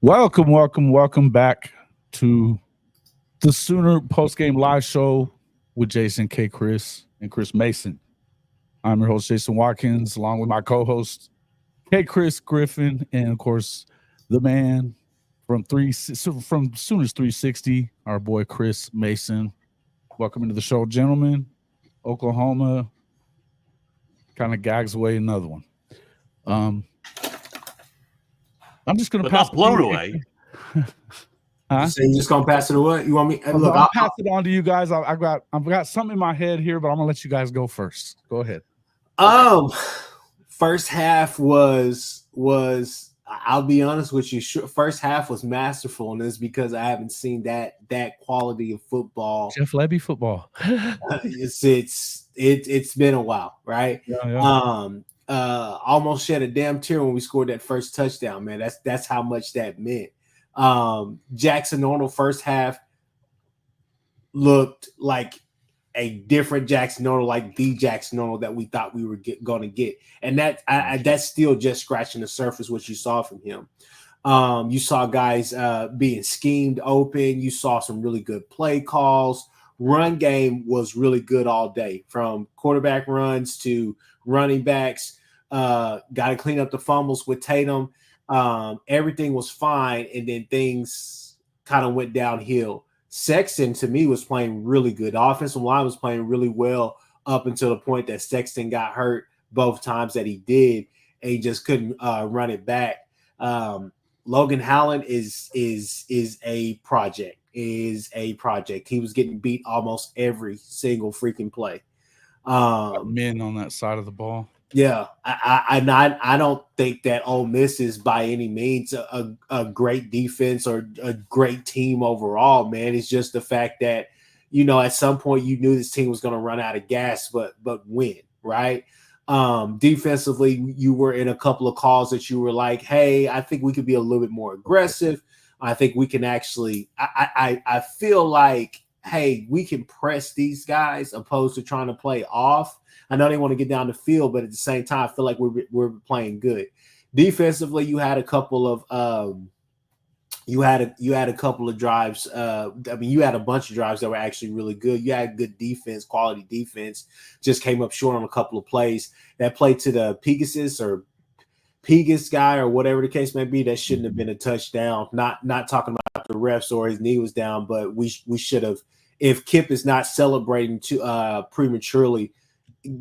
Welcome back to the Sooner post-game live show with Jason K. Chris and Chris Mason. I'm your host, Jason Watkins, along with my co-host, K. Chris Griffin, and of course, the man from Sooners 360, our boy Chris Mason. Welcome into the show, gentlemen. Oklahoma kind of gags away another one. I'm just going to pass not blown away. Huh? So you just gonna pass it away? You want me? Look, I'll pass it on to you guys. I've got something in my head here, but I'm gonna let you guys go first. Go ahead. First half was I'll be honest with you. First half was masterful, and it's because I haven't seen that quality of football. Jeff Lebby football. It's been a while, right? Yeah. Almost shed a damn tear when we scored that first touchdown, man. That's how much that meant. Jackson Arnold first half looked like a different Jackson Arnold, like the Jackson Arnold that we thought we were going to get. And that's still just scratching the surface, what you saw from him. You saw guys being schemed open. You saw some really good play calls. Run game was really good all day, from quarterback runs to running backs. Got to clean up the fumbles with Tatum. Everything was fine, and then things kind of went downhill. Sexton, to me, was playing really good. The offensive line was playing really well up until the point that Sexton got hurt both times that he did, and he just couldn't run it back. Logan Howland is a project. He was getting beat almost every single freaking play. Men on that side of the ball. Yeah, I don't think that Ole Miss is by any means a great defense or a great team overall, man. It's just the fact that, at some point you knew this team was going to run out of gas, but win, right? Defensively, you were in a couple of calls that you were like, hey, I think we could be a little bit more aggressive. I think we can actually I feel like, hey, we can press these guys opposed to trying to play off. I know they want to get down the field, but at the same time, I feel like we're playing good. Defensively, you had a couple of you had a couple of drives. You had a bunch of drives that were actually really good. You had good defense, quality defense. Just came up short on a couple of plays. That play to the Pegas guy or whatever the case may be, that shouldn't have been a touchdown. Not talking about the refs or his knee was down, but we should have. If Kip is not celebrating prematurely,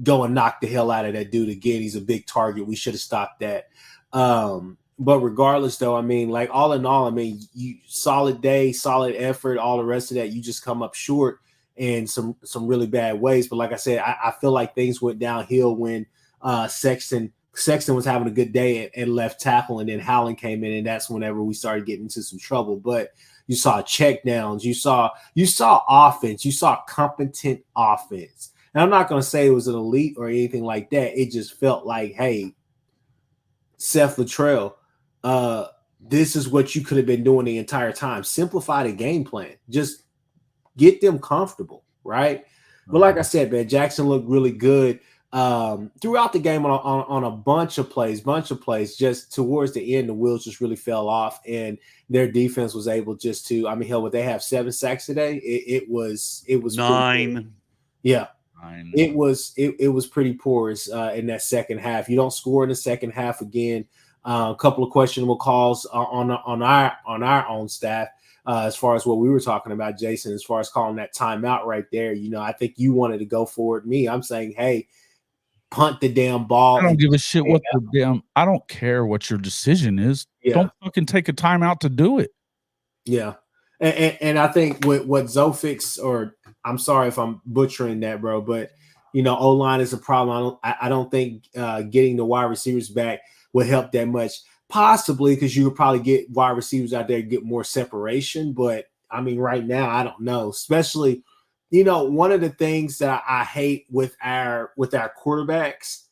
go and knock the hell out of that dude again. He's a big target. We should have stopped that. But regardless, though, like all in all, you solid day, solid effort, all the rest of that, you just come up short in some really bad ways. But like I said, I feel like things went downhill when Sexton was having a good day at left tackle, and then Howland came in, and that's whenever we started getting into some trouble. But you saw checkdowns, you saw offense, you saw competent offense. And I'm not going to say it was an elite or anything like that. It just felt like, hey, Seth Luttrell, this is what you could have been doing the entire time. Simplify the game plan. Just get them comfortable, right? But like I said, man, Jackson looked really good throughout the game on a bunch of plays. Just towards the end, the wheels just really fell off, and their defense was able just to. Hell, would they have 7 sacks today? It was 9. Yeah. It was pretty porous in that second half. You don't score in the second half again. A couple of questionable calls on our own staff as far as what we were talking about, Jason, as far as calling that timeout right there. I think you wanted to go for it. I'm saying, hey, punt the damn ball. I don't give a shit what I don't care what your decision is. Yeah. Don't fucking take a timeout to do it. Yeah. And I think what Zofix, or I'm sorry if I'm butchering that, bro, but O-line is a problem. I don't think getting the wide receivers back will help that much. Possibly because you would probably get wide receivers out there and get more separation. But right now, I don't know. Especially, one of the things that I hate with our quarterbacks,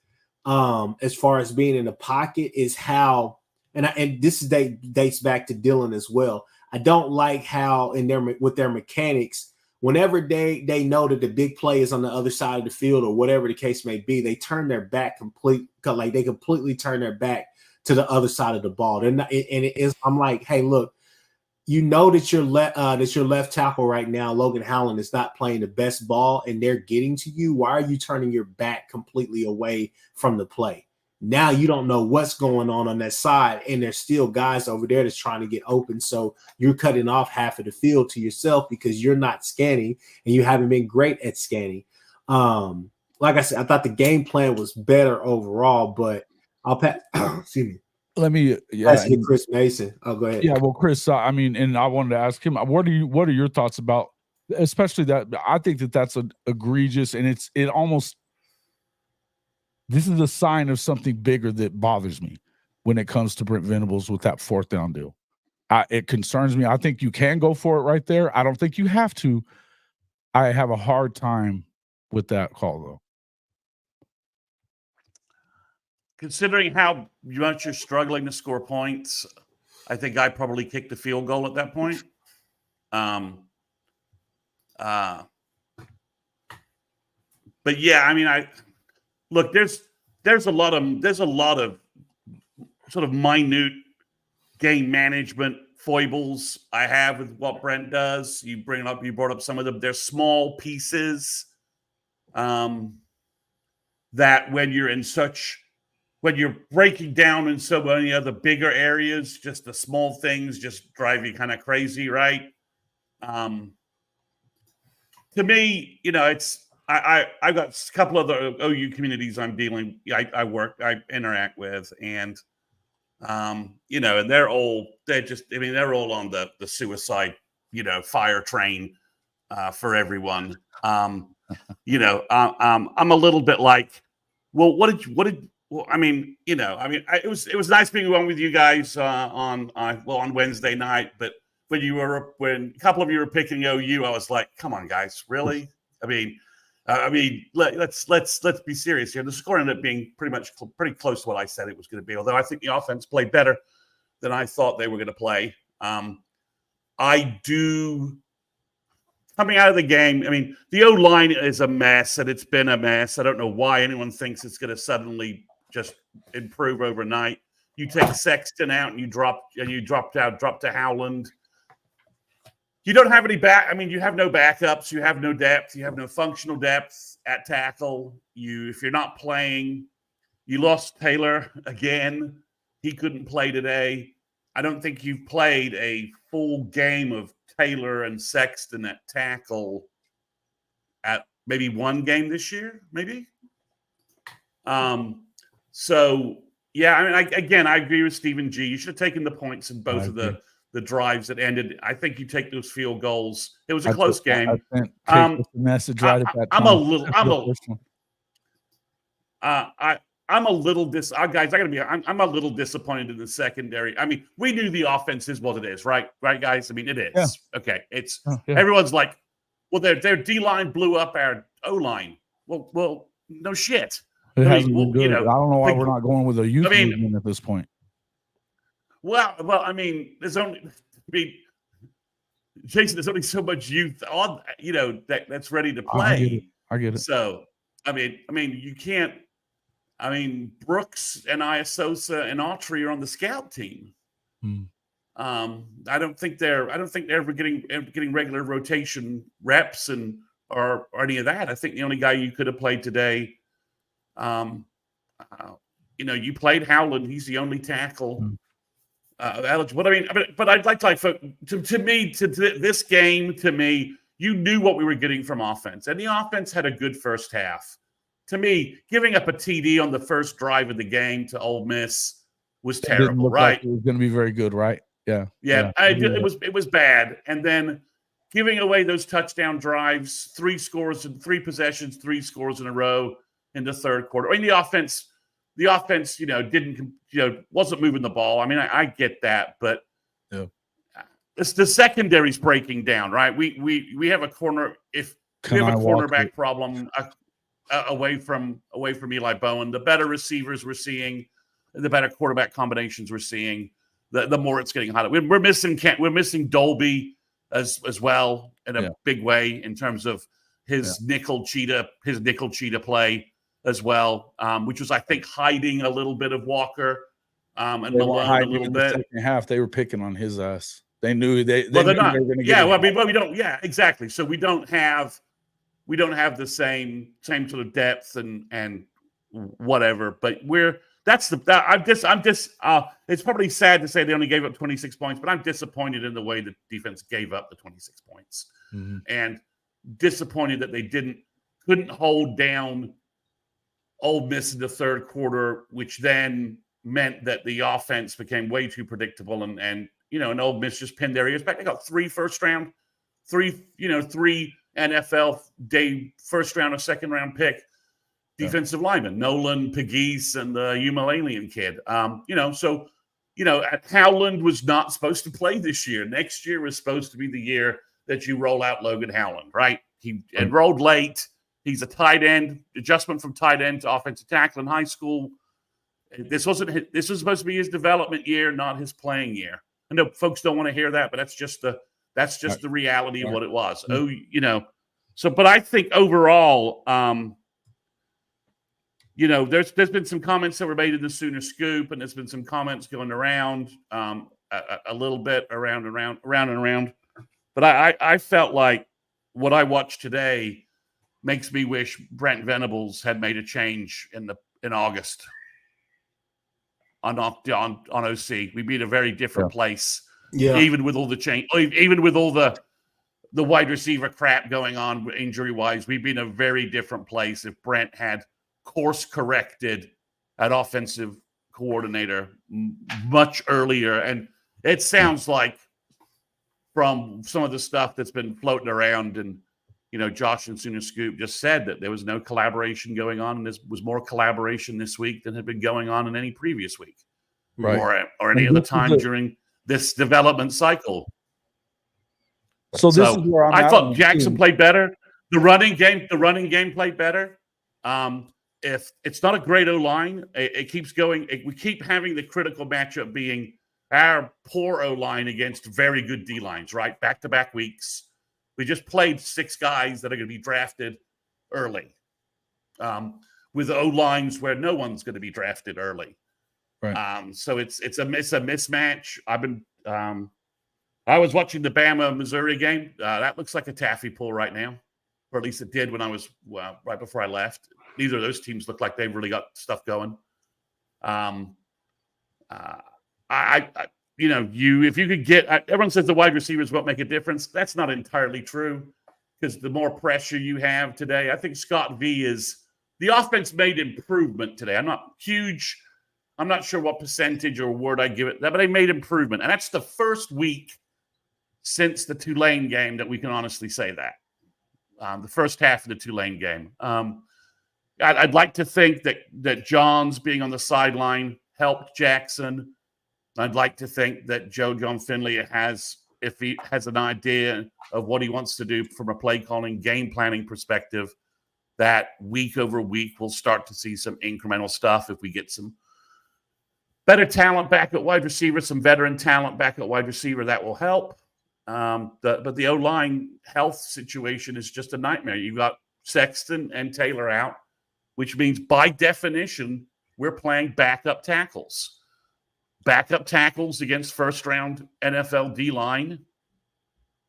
as far as being in the pocket, is how, and this dates back to Dylan as well. I don't like how with their mechanics, whenever they know that the big play is on the other side of the field or whatever the case may be, they turn their back completely turn their back to the other side of the ball. They're not, and it is. I'm like, hey, look, you know that your left tackle right now, Logan Howland, is not playing the best ball, and they're getting to you. Why are you turning your back completely away from the play? Now you don't know what's going on that side, and there's still guys over there that's trying to get open. So you're cutting off half of the field to yourself because you're not scanning, and you haven't been great at scanning. Like I said, I thought the game plan was better overall, but I'll pass. Excuse me. Let me, pass it to Chris Mason. Oh, go ahead. Yeah, well, Chris, I mean, and I wanted to ask him, what are your thoughts about, especially that? I think that's egregious, and it almost, this is a sign of something bigger that bothers me when it comes to Brent Venables with that 4th down deal. It concerns me. I think you can go for it right there. I don't think you have to. I have a hard time with that call, though. Considering how much you're struggling to score points, I think I probably kicked the field goal at that point. But yeah, I mean, look. There's a lot of sort of minute game management foibles I have with what Brent does. You brought up some of them. They're small pieces that when you're breaking down in so many other bigger areas, just the small things just drive you kind of crazy, right? To me, I've got a couple other OU communities I interact with, and and they're all on the suicide, fire train for everyone. I'm a little bit like, well, it was nice being on with you guys on Wednesday night, but when a couple of you were picking OU, I was like, come on, guys, really? Let's be serious here. The score ended up being pretty close to what I said it was going to be, although I think the offense played better than I thought they were going to play. Coming out of the game, the O-line is a mess, and it's been a mess. I don't know why anyone thinks it's going to suddenly just improve overnight. You take Sexton out and you drop to Howland. You don't have any you have no backups. You have no depth. You have no functional depth at tackle. If you're not playing, you lost Taylor again. He couldn't play today. I don't think you've played a full game of Taylor and Sexton at tackle at maybe one game this year, maybe. So yeah, I agree with Stephen G. You should have taken the points in both of the drives that ended. I think you take those field goals. It was a close game. The message right at that time. I'm a little guys. I'm a little disappointed in the secondary. We knew the offense is what it is, right? Right, guys. It is. Yeah. Okay. Everyone's like, well, their D line blew up our O line. Well, no shit. It hasn't been good. I don't know why we're not going with a youth movement at this point. Well, there's only, Jason, there's only so much youth on, that's ready to play. I get it. So, you can't. Brooks and Iasosa and Autry are on the scout team. I don't think they're ever getting regular rotation reps or any of that. I think the only guy you could have played today, you played Howland. He's the only tackle eligible. But I'd like to this game, you knew what we were getting from offense, and the offense had a good first half. To me, giving up a TD on the first drive of the game to Ole Miss was terrible, right? Like it was going to be very good, right? Yeah. It was bad. And then giving away those touchdown drives, 3 scores in 3 possessions, 3 scores in a row in the third quarter. The offense, wasn't moving the ball. I get that, but it's the secondary's breaking down, right? We have a cornerback problem away from Eli Bowen. The better receivers we're seeing, the better quarterback combinations we're seeing, the more it's getting hotter. We're missing Dolby as well in a big way in terms of his nickel cheetah play as well, which was, I think, hiding a little bit of Walker and They weren't Malone a hiding little in the bit. second half. They were picking on his ass. They knew they Well, they're knew not. they were going to Yeah, get. well, I mean, we don't. Yeah, exactly. So we don't have the same sort of depth and whatever. But I'm just. It's probably sad to say they only gave up 26 points, but I'm disappointed in the way the defense gave up the 26 points, and disappointed that they couldn't hold down Ole Miss in the third quarter, which then meant that the offense became way too predictable, and Ole Miss just pinned their ears back. They got three NFL day first round or second round pick defensive linemen, Nolan, Pegues, and the Umalalian kid. Howland was not supposed to play this year. Next year was supposed to be the year that you roll out Logan Howland, right? He enrolled late. He's a tight end, adjustment from tight end to offensive tackle in high school. This was supposed to be his development year, not his playing year. I know folks don't want to hear that, but that's just the reality of what it was. But I think overall, there's been some comments that were made in the Sooner Scoop, and there's been some comments going around a little bit around and around. But I felt like what I watched today makes me wish Brent Venables had made a change in August on OC. We'd be in a very different place. Yeah. Even with all the change, even with all the wide receiver crap going on injury wise, we'd be in a very different place if Brent had course corrected at offensive coordinator much earlier. And it sounds like from some of the stuff that's been floating around, and Josh and Sooner Scoop just said that there was no collaboration going on, and there was more collaboration this week than had been going on in any previous week, right, or any other time during this development cycle. So this is where I thought Jackson played better. The running game played better. If it's not a great O-line, it keeps going. We keep having the critical matchup being our poor O-line against very good D-lines, right? Back-to-back weeks. We just played 6 guys that are going to be drafted early, with O-lines where no one's going to be drafted early. Right. So it's a mismatch. I was watching the Bama Missouri game. That looks like a taffy pull right now, or at least it did when I was right before I left. Neither of those teams look like they've really got stuff going. If you could get, everyone says the wide receivers won't make a difference. That's not entirely true, because the more pressure you have today, I think Scott V the offense made improvement today. I'm not sure what percentage or word I give it, but they made improvement. And that's the first week since the Tulane game that we can honestly say that. The first half of the Tulane game. I'd like to think that Johns being on the sideline helped Jackson. I'd like to think that John Finley if he has an idea of what he wants to do from a play calling, game planning perspective, that week over week we'll start to see some incremental stuff. If we get some better talent back at wide receiver, some veteran talent back at wide receiver, that will help. But the O-line health situation is just a nightmare. You've got Sexton and Taylor out, which means by definition, we're playing backup tackles. Backup tackles against first-round NFL D-line.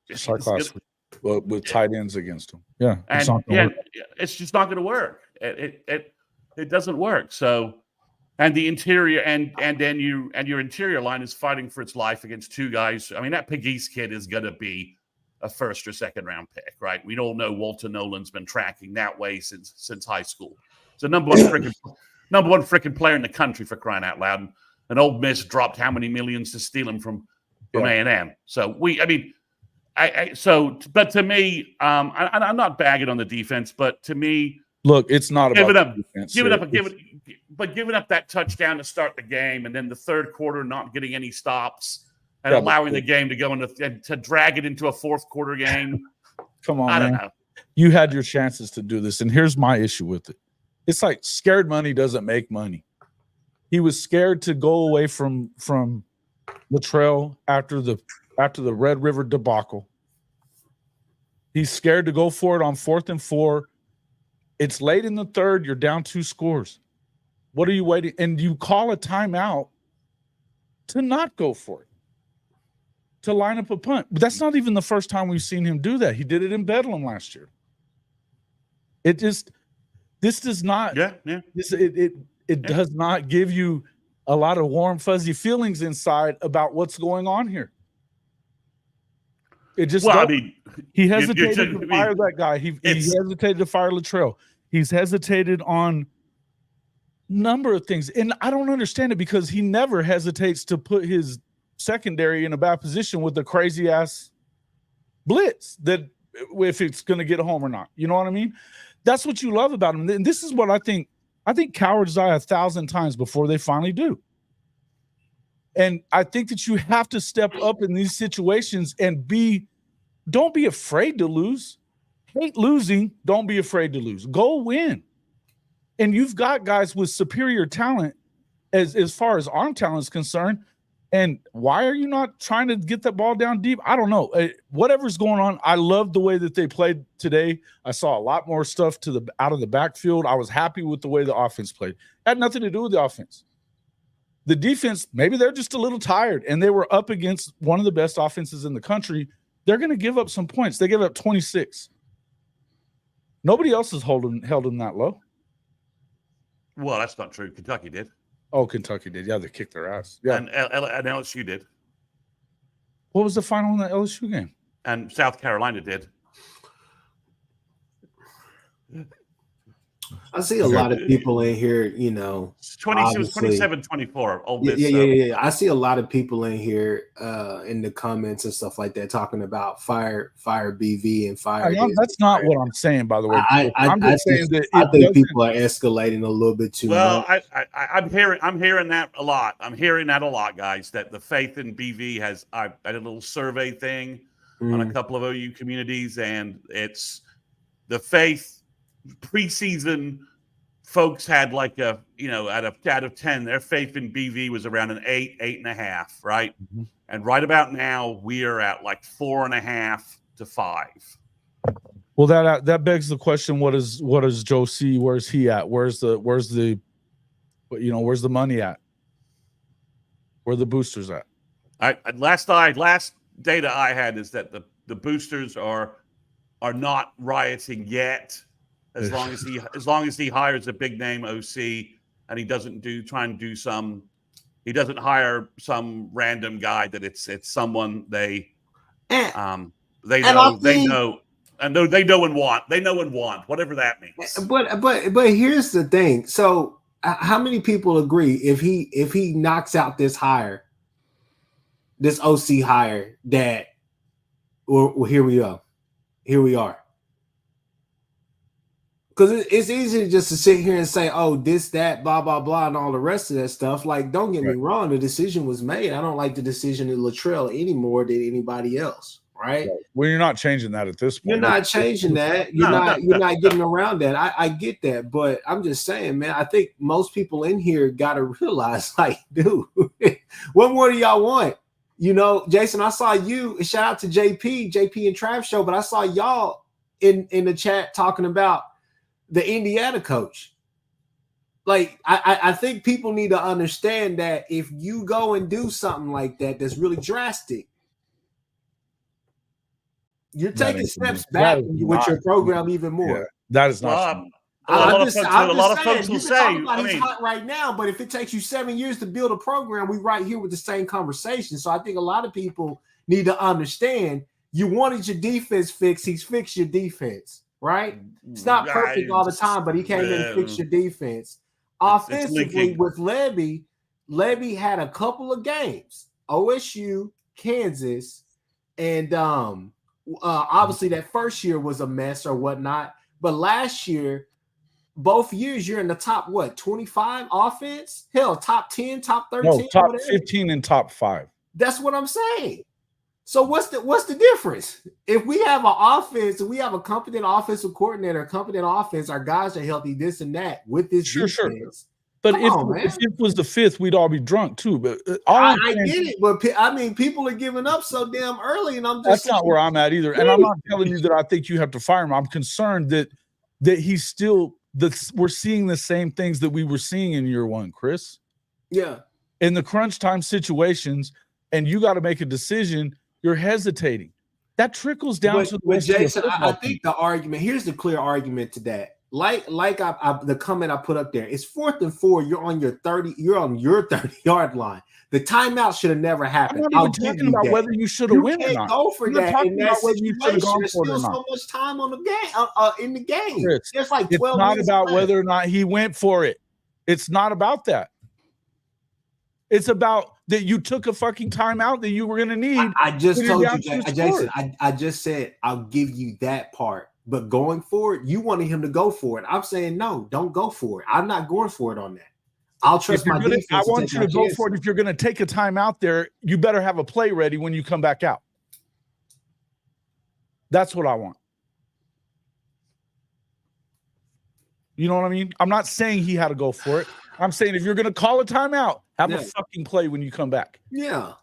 Just like last week, with tight ends against them. Yeah, it's just not going to work. It doesn't work. So, and the interior and your interior line is fighting for its life against 2 guys. I mean, that Pegues kid is going to be a first or second round pick, right? We all know Walter Nolan's been tracking that way since high school. It's the number one freaking player in the country, for crying out loud. And Ole Miss dropped how many millions to steal him from A&M. So but to me, I'm not bagging on the defense, but to me, look, it's not about giving up that touchdown to start the game, and then the third quarter not getting any stops and allowing the game to go to drag it into a fourth quarter game. Come on, I don't know. You had your chances to do this, and here's my issue with it. It's like scared money doesn't make money. He was scared to go away from Latrell after the Red River debacle. He's scared to go for it on 4th and 4. It's late in the third. You're down 2 scores. What are you waiting? And you call a timeout to not go for it, to line up a punt. But that's not even the first time we've seen him do that. He did it in Bedlam last year. This does not, it does not give you a lot of warm, fuzzy feelings inside about what's going on here. It just, well, I mean, he hesitated to fire that guy. He hesitated to fire Latrell. He's hesitated on number of things. And I don't understand it because he never hesitates to put his secondary in a bad position with a crazy ass blitz that if it's going to get a home or not. You know what I mean? That's what you love about him. And this is what I think cowards die 1,000 times before they finally do. And I think that you have to step up in these situations and don't be afraid to lose. Hate losing. Don't be afraid to lose. Go win. And you've got guys with superior talent as far as arm talent is concerned. And why are you not trying to get that ball down deep? I don't know. Whatever's going on, I love the way that they played today. I saw a lot more stuff out of the backfield. I was happy with the way the offense played. It had nothing to do with the offense. The defense, maybe they're just a little tired, and they were up against one of the best offenses in the country. They're going to give up some points. They gave up 26. Nobody else has held them that low. Well, that's not true. Kentucky did. Oh, Kentucky did. Yeah, they kicked their ass. Yeah, and LSU did. What was the final in the LSU game? And South Carolina did. I see a lot of people in here, you know. It was 27-24. Ole Miss. Yeah. I see a lot of people in here in the comments and stuff like that talking about fire BV and fire. That's not what I'm saying, by the way. I'm just saying that I think people are escalating a little bit too much. Well, I'm hearing that a lot. I'm hearing that a lot, guys. That the faith in BV has. I did a little survey thing on a couple of OU communities, and it's the faith. Preseason folks had like out of 10, their faith in BV was around an 8.5, right? Mm-hmm. And right about now we are at like 4.5 to 5. Well, that begs the question: what does Joe see? Where's he at? Where's the money at? Where the boosters at? Last data I had is that the boosters are not rioting yet. As long as he hires a big name OC and he doesn't hire some random guy that it's someone they know and want whatever that means. But here's the thing. So how many people agree if he knocks out this hire, this OC hire, that well here we are. Because it's easy just to sit here and say, oh, this, that, blah, blah, blah, and all the rest of that stuff. Like, don't get me wrong. The decision was made. I don't like the decision of Latrell any more than anybody else, right? Well, you're not changing that at this point. You're not changing that. You're not getting around that. I get that. But I'm just saying, man, I think most people in here got to realize, like, dude, what more do y'all want? You know, Jason, I saw you. Shout out to JP and Trav Show. But I saw y'all in the chat talking about the Indiana coach. Like, I think people need to understand that if you go and do something like that, that's really drastic, you're taking steps back with your program even more. Yeah, that is not. A lot of folks will say, he's hot right now, but if it takes you 7 years to build a program, we right here with the same conversation. So I think a lot of people need to understand you wanted your defense fixed. He's fixed your defense. Right? It's not perfect all the time, but he came in and fixed your defense. Offensively, with Levy had a couple of games. OSU, Kansas, and obviously that first year was a mess or whatnot. But last year, both years, you're in the top, 25 offense? Hell, top 10, top 13? No, top 15 and top 5. That's what I'm saying. So what's the difference? If we have an offense, if we have a competent offensive coordinator, competent offense, our guys are healthy, this and that with this defense. Sure. But if it was the 5th, we'd all be drunk too. But I get it, but I mean, people are giving up so damn early, and that's not where I'm at either. And I'm not telling you that I think you have to fire him. I'm concerned that he's still we're seeing the same things that we were seeing in year 1, Chris. Yeah. in the crunch time situations, and you got to make a decision, you're hesitating. That trickles down to the rest Jason, of your I think the argument here's the clear argument to that. Like the comment I put up there, it's 4th and 4. You're on your 30-yard line. The timeout should have never happened. I'm not even talking about whether you should have won or not. Go for I'm not that talking in about that whether you should have situation. gone There's for it still or not. so much time on the game in the game. Chris, it's like 12 it's not minutes about left. whether or not he went for it. It's not about that. It's about that you took a fucking timeout that you were going to need. I just told you, Jason. I just said I'll give you that part. But going forward, you wanted him to go for it. I'm saying no, don't go for it. I'm not going for it on that. I'll trust my defense. I want you to go for it. If you're going to take a timeout there, you better have a play ready when you come back out. That's what I want. You know what I mean? I'm not saying he had to go for it. I'm saying if you're going to call a timeout, have a fucking play when you come back. Yeah.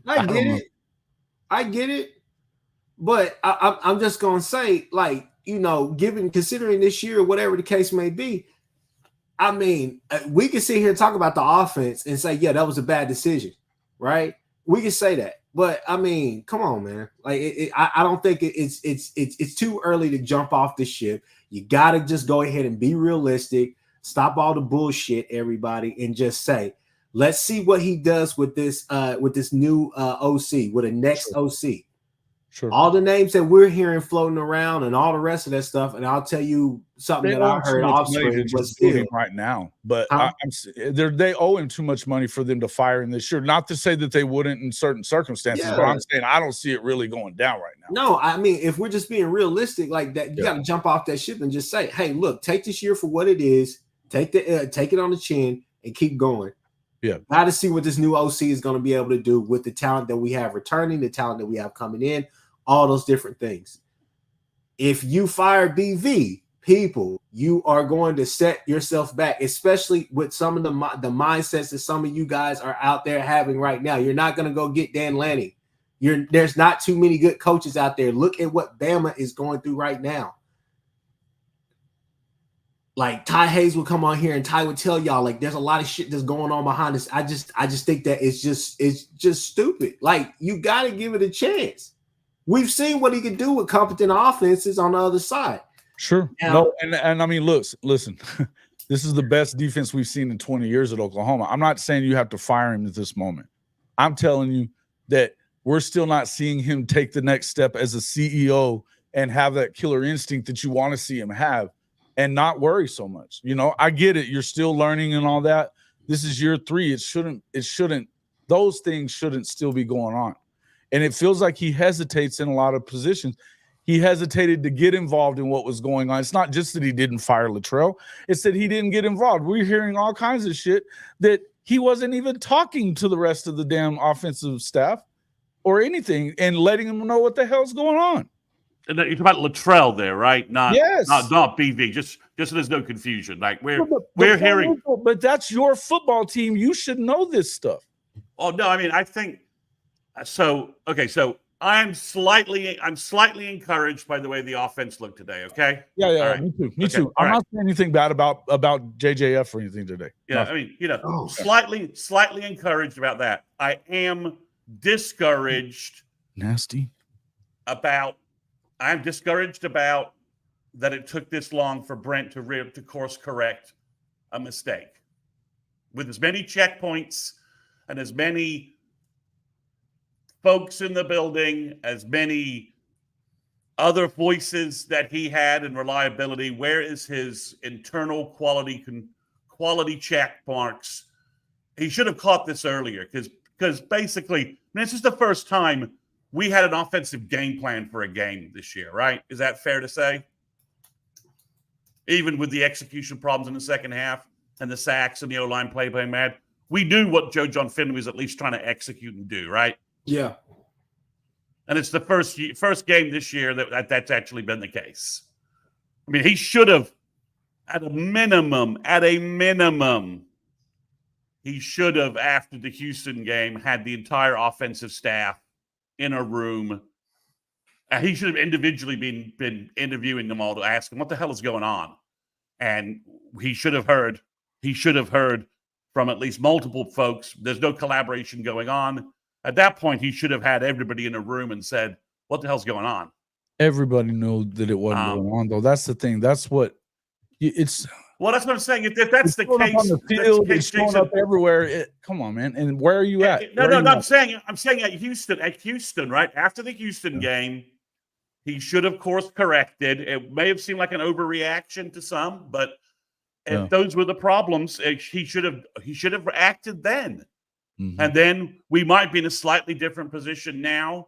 I get it. But I'm just going to say, like, considering this year, whatever the case may be, I mean, we can sit here and talk about the offense and say, yeah, that was a bad decision, right? We can say that. But, I mean, come on, man. Like, I don't think it's too early to jump off the ship. You got to just go ahead and be realistic. Stop all the bullshit, everybody, and just say, let's see what he does with this new OC, with a next OC. Sure. All the names that we're hearing floating around and all the rest of that stuff, and I'll tell you something that I heard offspring was still right now, but they owe him too much money for them to fire him this year. Not to say that they wouldn't in certain circumstances, but I'm saying I don't see it really going down right now. No, I mean, if we're just being realistic like that, you got to jump off that ship and just say, hey, look, take this year for what it is, take it on the chin and keep going. Yeah. Got to see what this new OC is going to be able to do with the talent that we have returning, the talent that we have coming in, all those different things. If you fire BV, people, you are going to set yourself back, especially with some of the mindsets that some of you guys are out there having right now. You're not going to go get Dan Lanning. There's not too many good coaches out there. Look at what Bama is going through right now. Like Ty Hayes would come on here and Ty would tell y'all, like, there's a lot of shit that's going on behind this. I just think that it's just stupid. Like, you got to give it a chance. We've seen what he can do with competent offenses on the other side. Sure. No, and I mean, listen, this is the best defense we've seen in 20 years at Oklahoma. I'm not saying you have to fire him at this moment. I'm telling you that we're still not seeing him take the next step as a CEO and have that killer instinct that you want to see him have and not worry so much. You know, I get it. You're still learning and all that. This is year 3. Those things shouldn't still be going on. And it feels like he hesitates in a lot of positions. He hesitated to get involved in what was going on. It's not just that he didn't fire Luttrell. It's that he didn't get involved. We're hearing all kinds of shit that he wasn't even talking to the rest of the damn offensive staff or anything and letting them know what the hell's going on. And you're talking about Luttrell there, right? Not BV. Just so there's no confusion. Like we're hearing, but that's your football team. You should know this stuff. Oh no, I mean I think so. Okay, so I'm slightly encouraged by the way the offense looked today. Okay. Yeah. Right. Me too. I'm not saying anything bad about JJF or anything today. Yeah, I mean, slightly encouraged about that. I am discouraged. I'm discouraged about that it took this long for Brent to course correct a mistake. With as many checkpoints and as many folks in the building, as many other voices that he had and reliability, where is his internal quality check marks? He should have caught this earlier because basically, this is the first time we had an offensive game plan for a game this year, right? Is that fair to say? Even with the execution problems in the second half and the sacks and the O-line playing mad, we knew what Joe John Finley was at least trying to execute and do, right? Yeah. And it's the first game this year that's actually been the case. I mean, he should have, at a minimum, he should have, after the Houston game, had the entire offensive staff in a room. He should have individually been interviewing them all to ask them what the hell is going on. And he should have heard from at least multiple folks. There's no collaboration going on. At that point, he should have had everybody in a room and said, what the hell's going on? Everybody knew that it wasn't going on, though. That's the thing. That's what it's. Well, that's what I'm saying. If that's the case, on the field, it's showing up everywhere. Come on, man. And where are you at? No, I'm saying at Houston, right? After the Houston game, he should have course corrected. It may have seemed like an overreaction to some, but if those were the problems, he should have acted then. Mm-hmm. And then we might be in a slightly different position now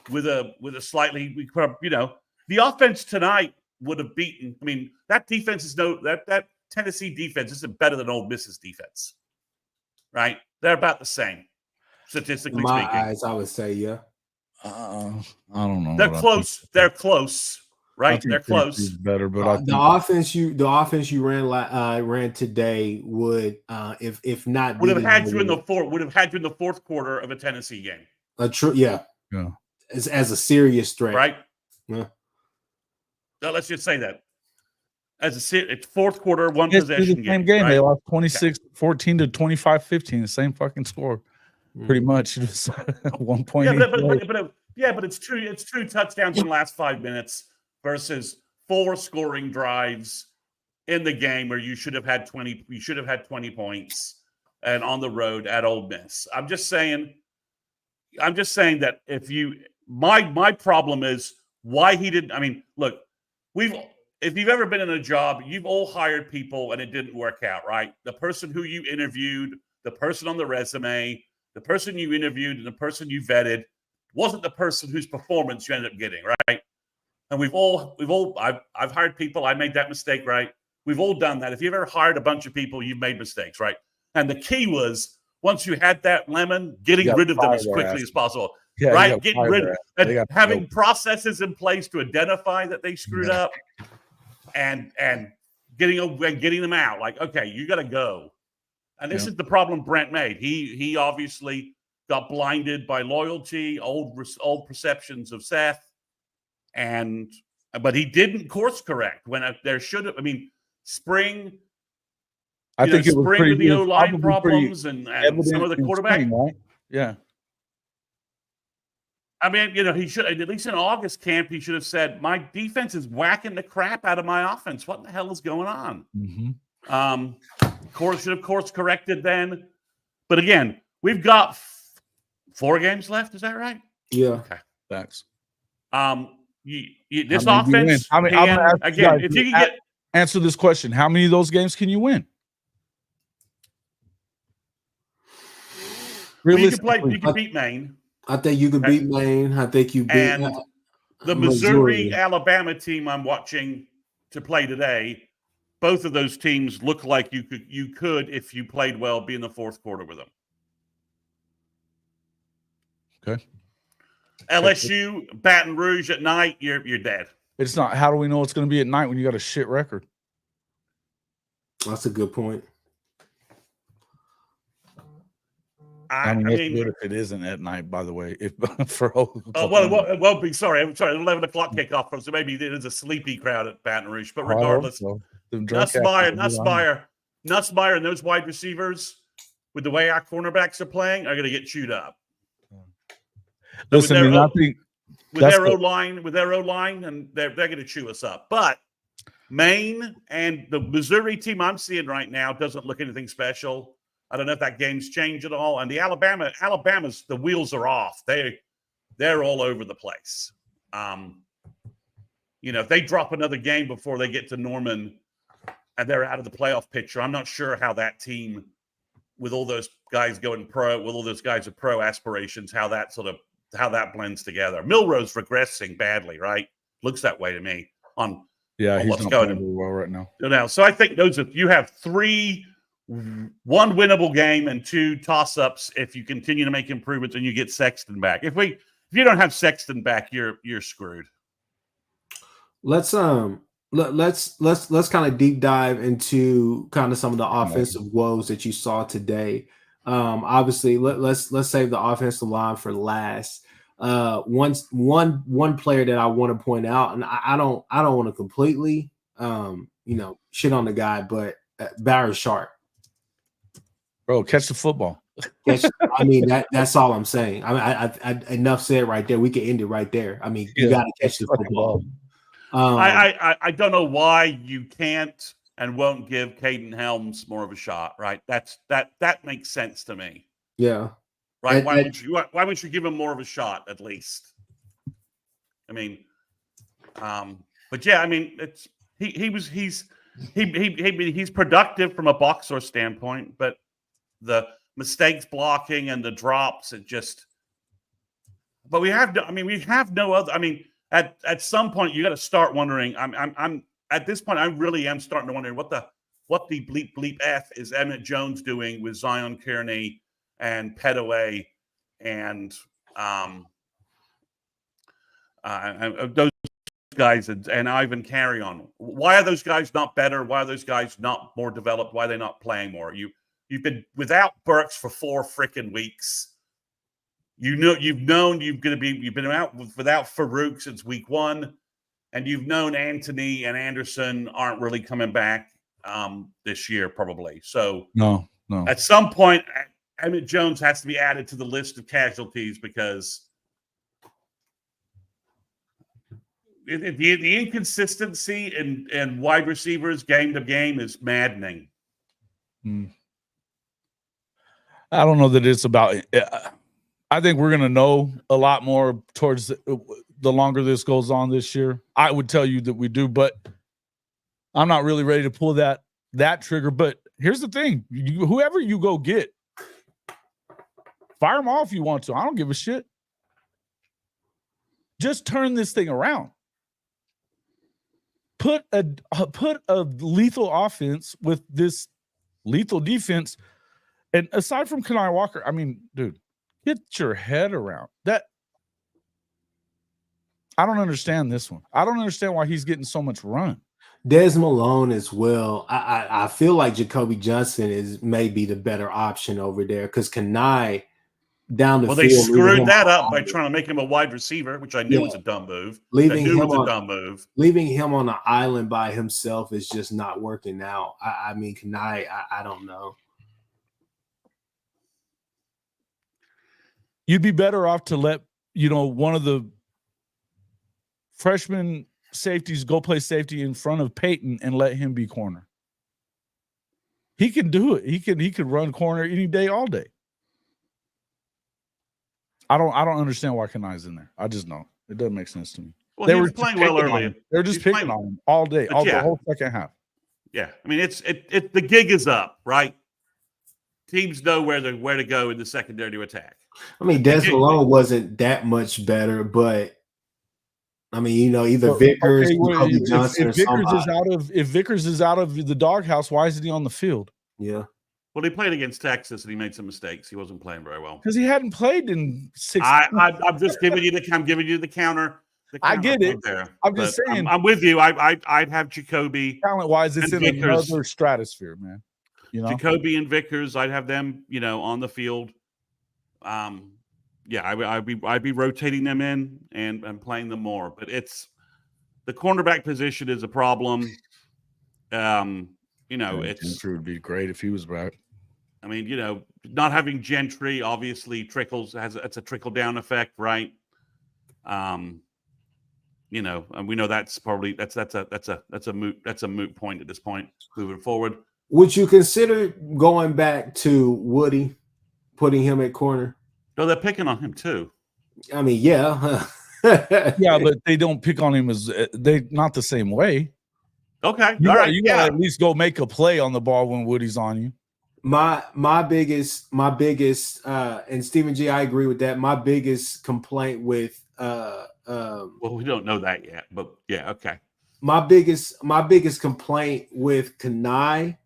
with a slightly, the offense tonight would have beaten. I mean, that defense is that Tennessee defense isn't better than Ole Miss's defense, right? They're about the same, statistically speaking. In my eyes, I would say, yeah. I don't know. They're close. They're close, right? They're close. Better, but the offense you ran today would, if not, would have had you in the fourth quarter of a Tennessee game. Yeah. As a serious threat, right? Yeah. So let's just say that it's fourth quarter, one possession same game. Right? They lost 26-14 to 25-15, the same fucking score. Pretty much, it was 1 point. But it's true. It's 2 touchdowns in the last 5 minutes versus 4 scoring drives in the game where you should have had 20. You should have had 20 points, and on the road at Ole Miss. I'm just saying that my problem is why he didn't. I mean, look, if you've ever been in a job, you've all hired people and it didn't work out, right? The person who you interviewed, the person on the resume, the person you interviewed, and the person you vetted wasn't the person whose performance you ended up getting, right? And I've hired people. I made that mistake, right? We've all done that. If you've ever hired a bunch of people, you've made mistakes, right? And the key was once you had that lemon, getting rid of them as quickly as possible, right? Getting rid of and having processes in place to identify that they screwed up, and getting them out. Like, okay, you got to go. And this is the problem Brent made. He obviously got blinded by loyalty, old perceptions of Seth, but he didn't course correct when there should have. I mean, spring. I think it was spring with the O-line problems and some of the quarterback. Right? Yeah. I mean, he should, at least in August camp, he should have said, my defense is whacking the crap out of my offense. What the hell is going on? Mm-hmm. Should have course corrected then. But again, we've got 4 games left. Is that right? Yeah. Okay. Thanks. This offense, again, if you can answer this question, how many of those games can you win? You can beat Maine. I think you could beat Maine. I think you beat and the Missouri Alabama team I'm watching to play today. Both of those teams look like you could, if you played well, be in the fourth quarter with them. Okay. LSU, Baton Rouge at night, you're dead. It's not. How do we know it's going to be at night when you got a shit record? That's a good point. I mean, it's good if it isn't at night, by the way. If for sorry, 11 o'clock kickoff, so maybe there is a sleepy crowd at Baton Rouge. But regardless, Nussmeier, and those wide receivers, with the way our cornerbacks are playing, are going to get chewed up. Listen, with their O line, and they're going to chew us up. But Maine and the Missouri team I'm seeing right now doesn't look anything special. I don't know if that game's changed at all. And the Alabama's the wheels are off. They're all over the place. If they drop another game before they get to Norman and they're out of the playoff picture, I'm not sure how that team, with all those guys going pro, with all those guys with pro aspirations, how that blends together. Milroe's regressing badly, right? Looks that way to me on he's what's not going playing very well right now. So I think you have 3. 1 winnable game and 2 toss-ups if you continue to make improvements and you get Sexton back. If you don't have Sexton back, you're screwed. Let's kind of deep dive into kind of some of the offensive woes that you saw today. Obviously, let's save the offensive line for last. One player that I want to point out, and I don't want to completely shit on the guy, but Barry Sharp. Bro, catch the football. I mean, that's all I'm saying. I mean, I enough said right there. We can end it right there. I mean, you got to catch the football. I don't know why you can't and won't give Caden Helms more of a shot, right? That makes sense to me. Yeah. Right. Why wouldn't you give him more of a shot at least? I mean, but yeah, I mean, it's he's productive from a boxer standpoint, but the mistakes blocking and the drops, it just. But we have no other. I mean, at some point you got to start wondering. I'm at this point I really am starting to wonder what the bleep f is Emmett Jones doing with Zion Kearney and Petaway and those guys and Ivan Carrion. Why are those guys not better? Why are those guys not more developed? Why are they not playing more? You've been without Burks for 4 freaking weeks. You've been out without Farouk since week 1, and you've known Anthony and Anderson aren't really coming back this year probably. So no. At some point, Emmett Jones has to be added to the list of casualties because the inconsistency in wide receivers game to game is maddening. I don't know that it's about. I think we're going to know a lot more towards the longer this goes on this year. I would tell you that we do, but I'm not really ready to pull that trigger. But here's the thing: whoever you go get, fire them off if you want to. I don't give a shit. Just turn this thing around. Put a lethal offense with this lethal defense. And aside from Kenai Walker, I mean, dude, get your head around that. I don't understand this one. I don't understand why he's getting so much run. Des Malone as well. I feel like Jacoby Johnson is maybe the better option over there because Kenai down the field. Well, they screwed that up by trying to make him a wide receiver, which I knew was a dumb move. Leaving him on the island by himself is just not working out. I mean, Kenai, I don't know. You'd be better off to let, one of the freshman safeties go play safety in front of Peyton and let him be corner. He can do it. He could run corner any day, all day. I don't understand why Kenai's in there. I just don't. It doesn't make sense to me. Well, they were playing well earlier. They're just picking on him all day, the whole second half. Yeah, I mean, the gig is up, right? Teams know where to go in the secondary to attack. I mean, Des Malone wasn't that much better, but I mean, either Vickers, Kobe Johnson, if Vickers is out of the doghouse, why isn't he on the field? Yeah. Well, he played against Texas and he made some mistakes. He wasn't playing very well because he hadn't played in 6. I'm just giving you the counter. I get it. I'm just saying. I'm with you. I'd have Jacoby. Talent-wise, it's in another stratosphere, man. Jacoby and Vickers, I'd have them, on the field. Yeah, I'd be rotating them in and playing them more. But it's the cornerback position is a problem. It's Gentry would be great if he was back. I mean, not having Gentry obviously it's a trickle down effect, right? And we know that's probably that's a moot point at this point moving forward. Would you consider going back to Woody, putting him at corner? No, they're picking on him too. I mean, yeah. Yeah, but they don't pick on him they not the same way. Okay. You gotta at least go make a play on the ball when Woody's on you. My biggest and Stephen G, I agree with that. My biggest complaint with well, we don't know that yet, but yeah, okay. My biggest complaint with Kenai,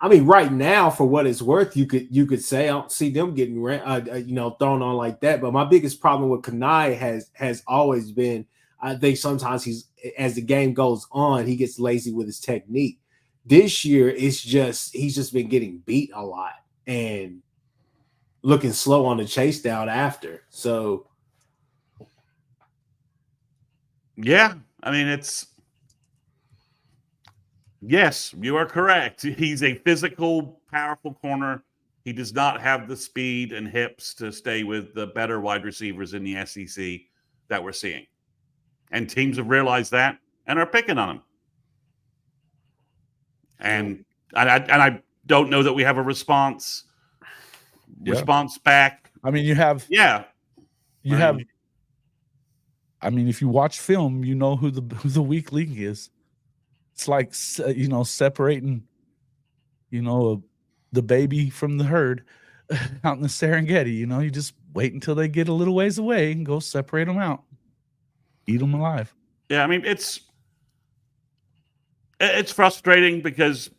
I mean, right now, for what it's worth, you could say I don't see them getting thrown on like that. But my biggest problem with Kenai has always been, I think sometimes as the game goes on, he gets lazy with his technique. This year, he's just been getting beat a lot and looking slow on the chase down after. So, yeah, I mean, yes, you are correct. He's a physical, powerful corner. He does not have the speed and hips to stay with the better wide receivers in the SEC that we're seeing. And teams have realized that and are picking on him. And I don't know that we have a response back. I mean, you have. I mean, if you watch film, you know who the weak link is. It's like, separating, the baby from the herd out in the Serengeti. You just wait until they get a little ways away and go separate them out, eat them alive. Yeah, I mean, it's frustrating because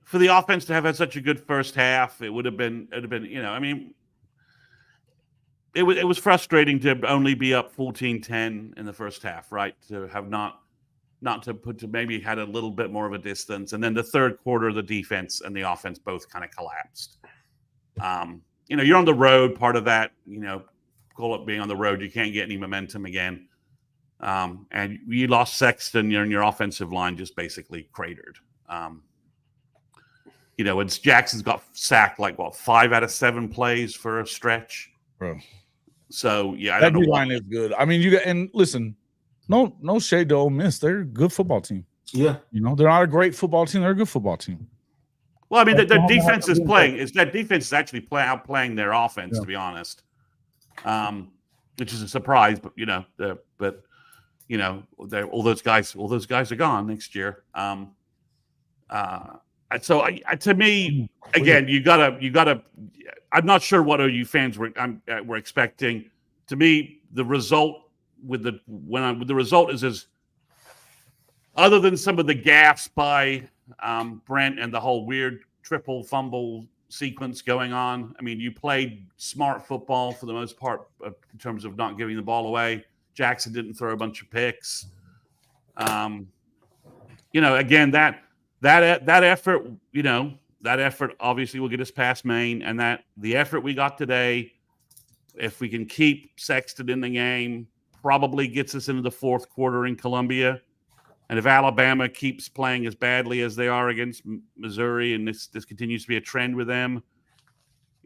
for the offense to have had such a good first half, it would have been. I mean, it was frustrating to only be up 14-10 in the first half, right? To have not to maybe had a little bit more of a distance, and then the third quarter, the defense and the offense both kind of collapsed. You're on the road. Part of that, call it being on the road. You can't get any momentum again, and you lost Sexton, and your offensive line just basically cratered. It's Jackson's got sacked like 5 out of 7 plays for a stretch, bro. So yeah, that line is good. I mean, listen, no shade to Ole Miss. They're a good football team. Yeah, they're not a great football team. They're a good football team. Well, I mean, the defense is playing. That defense is actually outplaying their offense, to be honest, which is a surprise. But all those guys are gone next year. So to me, again, you gotta. I'm not sure what OU fans were expecting. To me, the result the result is as other than some of the gaffes by Brent and the whole weird triple fumble sequence going on. I mean, you played smart football for the most part in terms of not giving the ball away. Jackson didn't throw a bunch of picks. Again, that effort, that effort obviously will get us past Maine, and that the effort we got today, if we can keep Sexton in the game, probably gets us into the fourth quarter in Columbia. And if Alabama keeps playing as badly as they are against Missouri, and this continues to be a trend with them,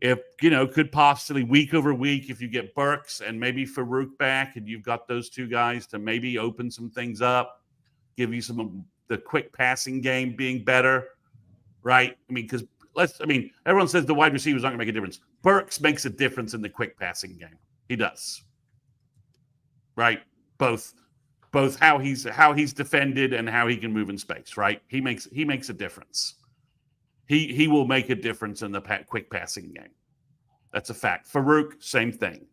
could possibly week over week, if you get Burks and maybe Farouk back, and you've got those two guys to maybe open some things up, give you some of the quick passing game being better, right? I mean, because everyone says the wide receivers aren't going to make a difference. Burks makes a difference in the quick passing game. He does, right? Both how he's defended and how he can move in space, right? He makes a difference. He will make a difference in the quick passing game. That's a fact. Farouk, same thing.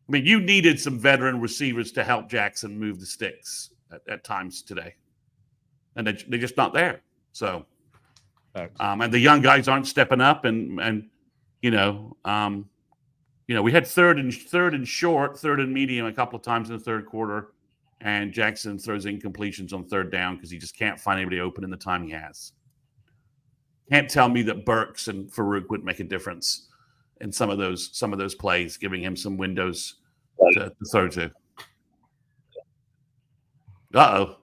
I mean, you needed some veteran receivers to help Jackson move the sticks at times today, and they're just not there. So, and the young guys aren't stepping up, and we had third and short, third and medium a couple of times in the third quarter, and Jackson throws incompletions on third down because he just can't find anybody open in the time he has. Can't tell me that Burks and Farouk would make a difference in some of those plays, giving him some windows to throw to. Uh-oh.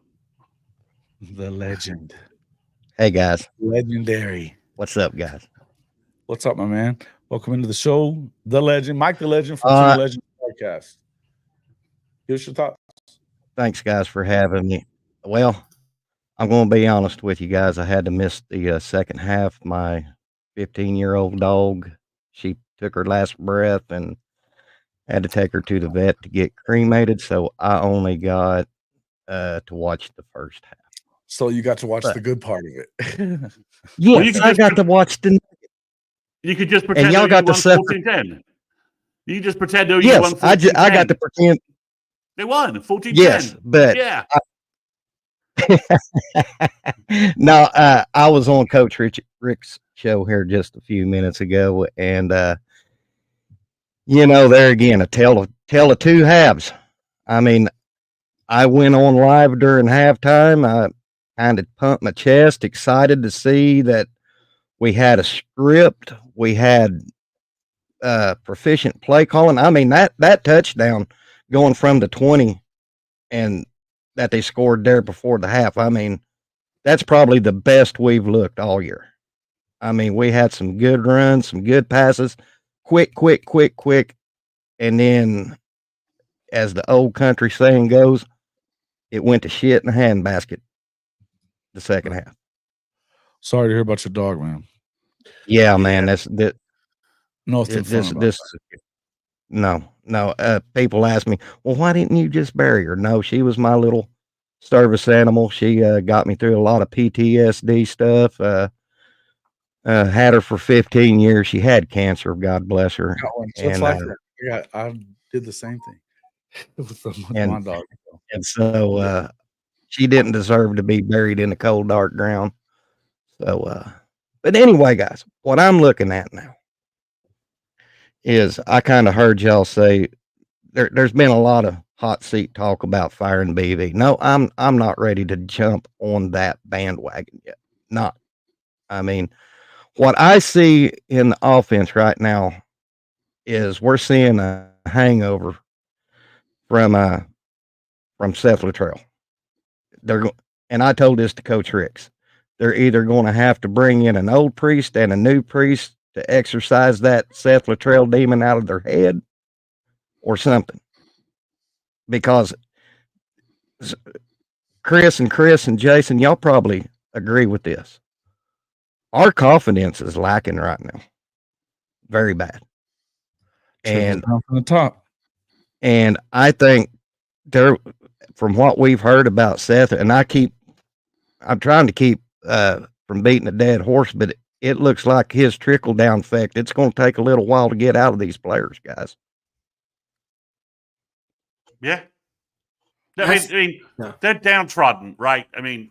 The legend. Hey, guys. Legendary. What's up, guys? What's up, my man? Welcome into the show. The legend, Mike the Legend from the Legend Podcast. Give us your thoughts. Thanks, guys, for having me. Well, I'm going to be honest with you guys. I had to miss the second half. My 15-year-old dog, she took her last breath and had to take her to the vet to get cremated. So I only got to watch the first half. So you got to watch the good part of it. Yes, I got to watch the. You could just pretend. And y'all got to separate. You can just pretend. You Yes, won 14-10. I got to pretend. They won 14-10. Yes, but yeah. No, I was on Coach Rick's show here just a few minutes ago, and there again, a tale of two halves. I mean, I went on live during halftime. I kind of pumped my chest, excited to see that we had a script, we had proficient play calling. I mean, that touchdown going from the 20 and that they scored there before the half. I mean, that's probably the best we've looked all year. I mean, we had some good runs, some good passes, quick, and then, as the old country saying goes, it went to shit in a handbasket the second half. Sorry to hear about your dog, man. Yeah, man, that's that. Nothing fun about This. No. People ask me, well, why didn't you just bury her? No, she was my little service animal. She got me through a lot of PTSD stuff. Had her for 15 years. She had cancer. God bless her. that. Got one just And like that. I did the same thing with And- my dog. and so she didn't deserve to be buried in the cold, dark ground. So, but anyway, guys, what I'm looking at now is I kind of heard y'all say there's been a lot of hot seat talk about firing BV. No, I'm not ready to jump on that bandwagon yet. Not. I mean, what I see in the offense right now is we're seeing a hangover from Seth Luttrell. And I told this to Coach Ricks. They're either going to have to bring in an old priest and a new priest to exorcise that Seth Luttrell demon out of their head, or something. Because Chris and Jason, y'all probably agree with this. Our confidence is lacking right now. Very bad. And Trickles down from the top. And I think from what we've heard about Seth, and I'm trying to keep from beating a dead horse, but it looks like his trickle down effect. It's going to take a little while to get out of these players, guys. Yeah. I mean, they're downtrodden, right? I mean,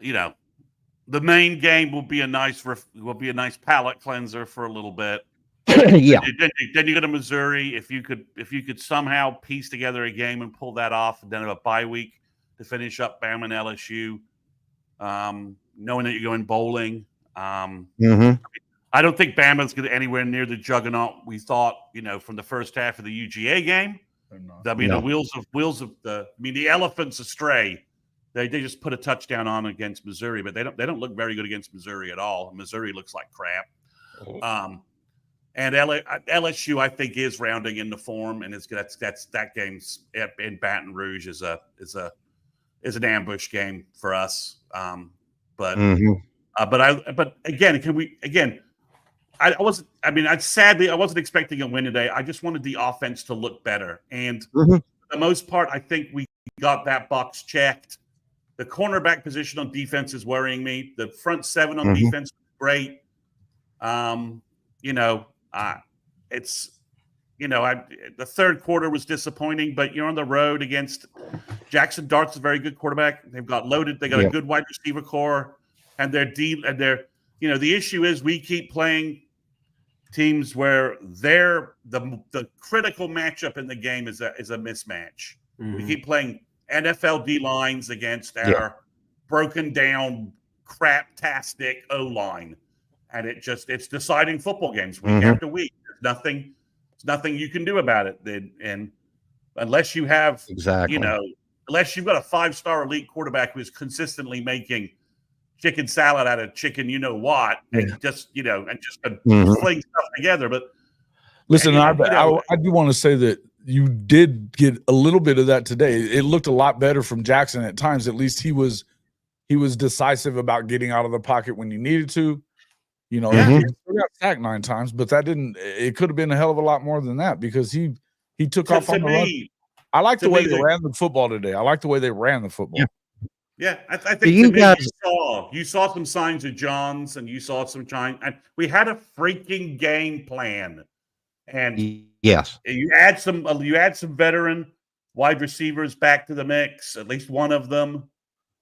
the main game will be a nice palate cleanser for a little bit. Yeah. Then you go to Missouri. If you could somehow piece together a game and pull that off, and then have a bye week to finish up Bama and LSU, knowing that you're going bowling. I don't think Bama's going to anywhere near the juggernaut we thought, from the first half of the UGA game. I mean, the the elephants astray. They just put a touchdown on against Missouri, but they don't look very good against Missouri at all. Missouri looks like crap. And LSU, I think, is rounding into form, and that game's in Baton Rouge is an ambush game for us. But again, I wasn't expecting a win today. I just wanted the offense to look better, and for the most part, I think we got that box checked. The cornerback position on defense is worrying me. The front seven on defense is great. The third quarter was disappointing, but you're on the road against Jackson Dart's a very good quarterback. They've got loaded. They got a good wide receiver core, and the issue is we keep playing teams where the critical matchup in the game is a mismatch. We keep playing NFL D lines against our broken down craptastic O line. And it's deciding football games week after week. There's nothing you can do about it. And unless you have unless you've got a 5-star elite quarterback who's consistently making chicken salad out of chicken, and just fling stuff together. But listen, I do want to say that you did get a little bit of that today. It looked a lot better from Jackson at times. At least he was decisive about getting out of the pocket when he needed to. He got sacked 9 times, but it could have been a hell of a lot more than that because he took off on the run. I like the way they ran the football today. I like the way they ran the football. Yeah, I think you saw some signs of Johns, and you saw some signs. And we had a freaking game plan, and you add some veteran wide receivers back to the mix. At least one of them.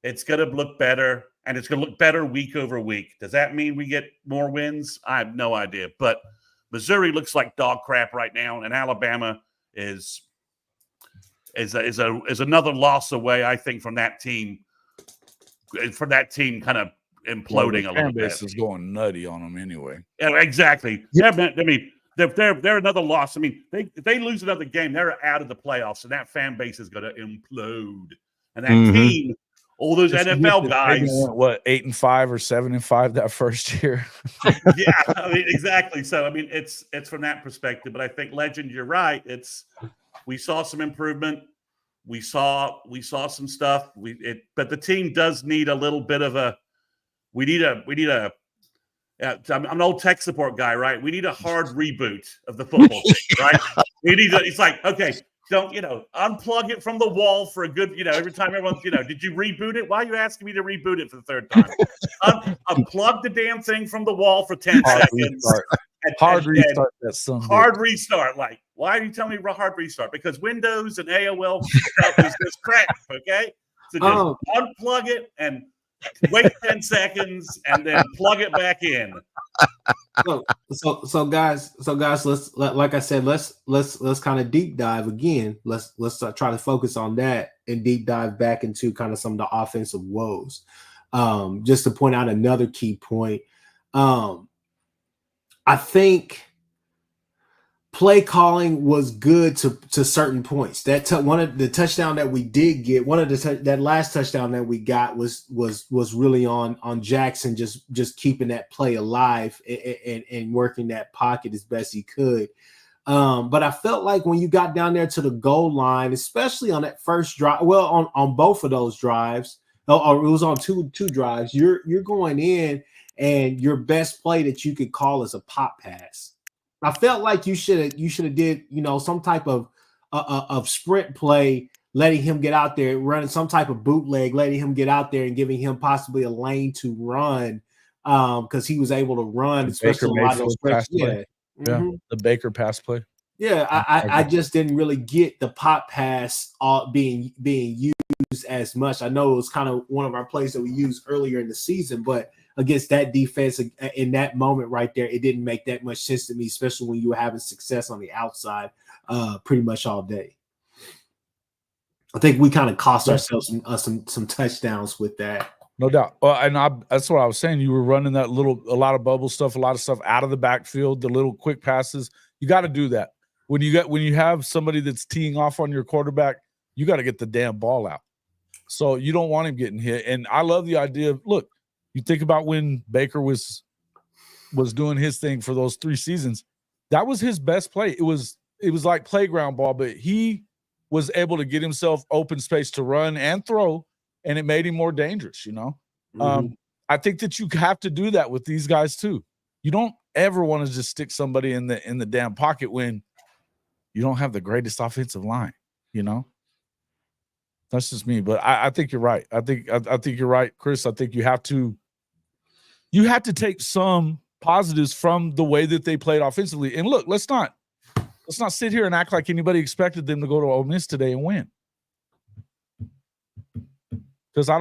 It's going to look better, and it's going to look better week over week. Does that mean we get more wins? I have no idea. But Missouri looks like dog crap right now, and Alabama is another loss away, I think, from that team. For that team kind of imploding a little bit. Base is going nutty on them anyway. Yeah, exactly. Yeah, I mean, they're another loss. I mean, if they lose another game, they're out of the playoffs, and that fan base is going to implode. And that team all those Just NFL they guys. went, what, 8-5 or 7-5 that first year? Yeah, I mean, exactly. So, I mean, it's from that perspective. But I think, Legend, you're right. We saw some improvement. We saw some stuff. But the team does need a little bit of a. We need a. I'm an old tech support guy, right? We need a hard reboot of the football team, right? It's like, okay, don't, unplug it from the wall for a good, every time everyone's, did you reboot it? Why are you asking me to reboot it for the third time? Unplug the damn thing from the wall for 10 seconds. Restart. Hard restart that son. Hard restart. Like, why are you telling me hard restart? Because Windows and AOL stuff is just crap, okay? So just unplug it and wait 10 seconds and then plug it back in. So guys, like I said, let's kind of deep dive again. Let's try to focus on that and deep dive back into kind of some of the offensive woes. Just to point out another key point. I think play calling was good to certain points. One of the touchdown that we did get, that last touchdown that we got was really on Jackson just keeping that play alive and working that pocket as best he could. But I felt like when you got down there to the goal line, especially on that first drive, well, on both of those drives, or it was on two drives, you're going in and your best play that you could call is a pop pass. I felt like you should have did some type of sprint play, letting him get out there, running some type of bootleg, letting him get out there and giving him possibly a lane to run, because he was able to run, especially a lot of those stretches. Yeah. Mm-hmm. The Baker pass play. Yeah, I just didn't really get the pop pass being used as much. I know it was kind of one of our plays that we used earlier in the season, but against that defense in that moment right there, it didn't make that much sense to me, especially when you were having success on the outside pretty much all day. I think we kind of cost ourselves some touchdowns with that. No doubt. That's what I was saying. You were running a lot of bubble stuff, a lot of stuff out of the backfield, the little quick passes. You got to do that. When you have somebody that's teeing off on your quarterback, you got to get the damn ball out. So you don't want him getting hit. And I love the idea of, look, you think about when Baker was doing his thing for those 3 seasons. That was his best play. It was like playground ball, but he was able to get himself open space to run and throw, and it made him more dangerous, Mm-hmm. I think that you have to do that with these guys too. You don't ever want to just stick somebody in the damn pocket when you don't have the greatest offensive line, That's just me, but I think you're right. I think you're right, Chris. I think you have to take some positives from the way that they played offensively. And look, let's not sit here and act like anybody expected them to go to Ole Miss today and win. Because I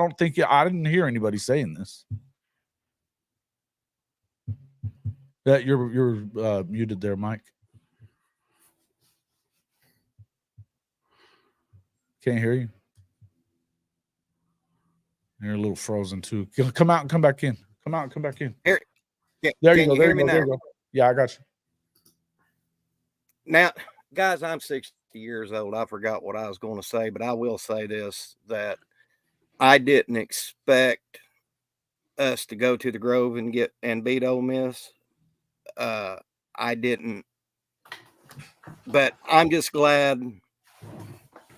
didn't hear anybody saying this. That you're muted there, Mike. Can't hear you. You're a little frozen too. Come out and come back in. Come out and come back in. Here, there you go. There you go. Yeah, I got you. Now, guys, I'm 60 years old. I forgot what I was going to say, but I will say this, that I didn't expect us to go to the Grove and beat Ole Miss. I didn't, but I'm just glad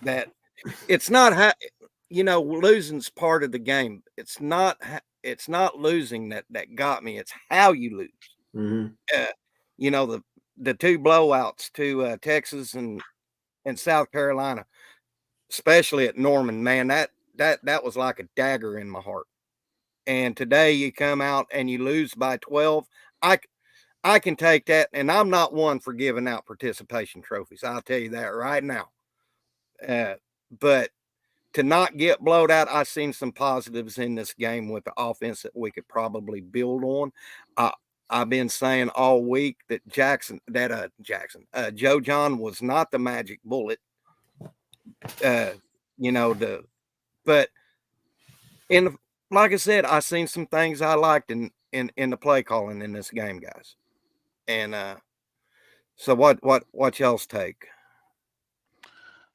that it's not losing's part of the game. It's not losing that got me. It's how you lose. Mm-hmm. The 2 blowouts to Texas and South Carolina, especially at Norman, man, that was like a dagger in my heart. And today you come out and you lose by 12. I can take that, and I'm not one for giving out participation trophies. I'll tell you that right now. But to not get blowed out, I've seen some positives in this game with the offense that we could probably build on. I've been saying all week that Joe John was not the magic bullet. But like I said, I seen some things I liked in the play calling in this game, guys. And so what y'all's take?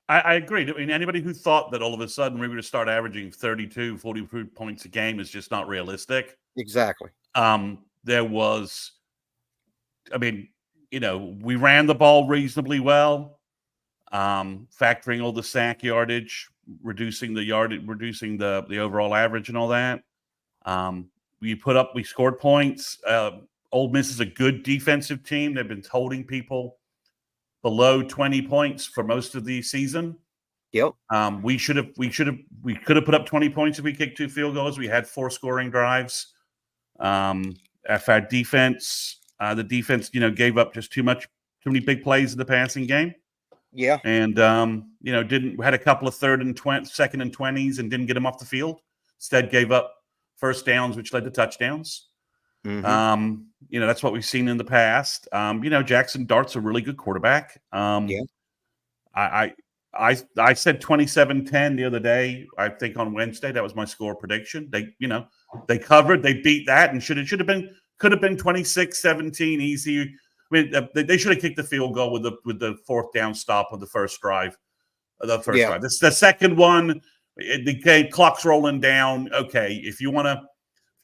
I agree. I mean, anybody who thought that all of a sudden we were going to start averaging 32, 40 points a game is just not realistic. Exactly. There was, I mean, we ran the ball reasonably well, factoring all the sack yardage, reducing the overall average and all that. We scored points. Ole Miss is a good defensive team. They've been holding people below 20 points for most of the season. Yep. We could have put up 20 points if we kicked 2 field goals. We had 4 scoring drives. If our defense, the defense, gave up just too many big plays in the passing game. Yeah. And had a couple of second and 20s and didn't get them off the field. Instead, gave up first downs, which led to touchdowns. Mm-hmm. That's what we've seen in the past. Jackson Dart's a really good quarterback. Yeah. I said 27-10 the other day. I think on Wednesday that was my score prediction. They covered, they beat that, and could have been 26-17 easy. I mean, they should have kicked the field goal with the 4th down stop of the first drive. Drive. The second one, the clock's rolling down. Okay, if you want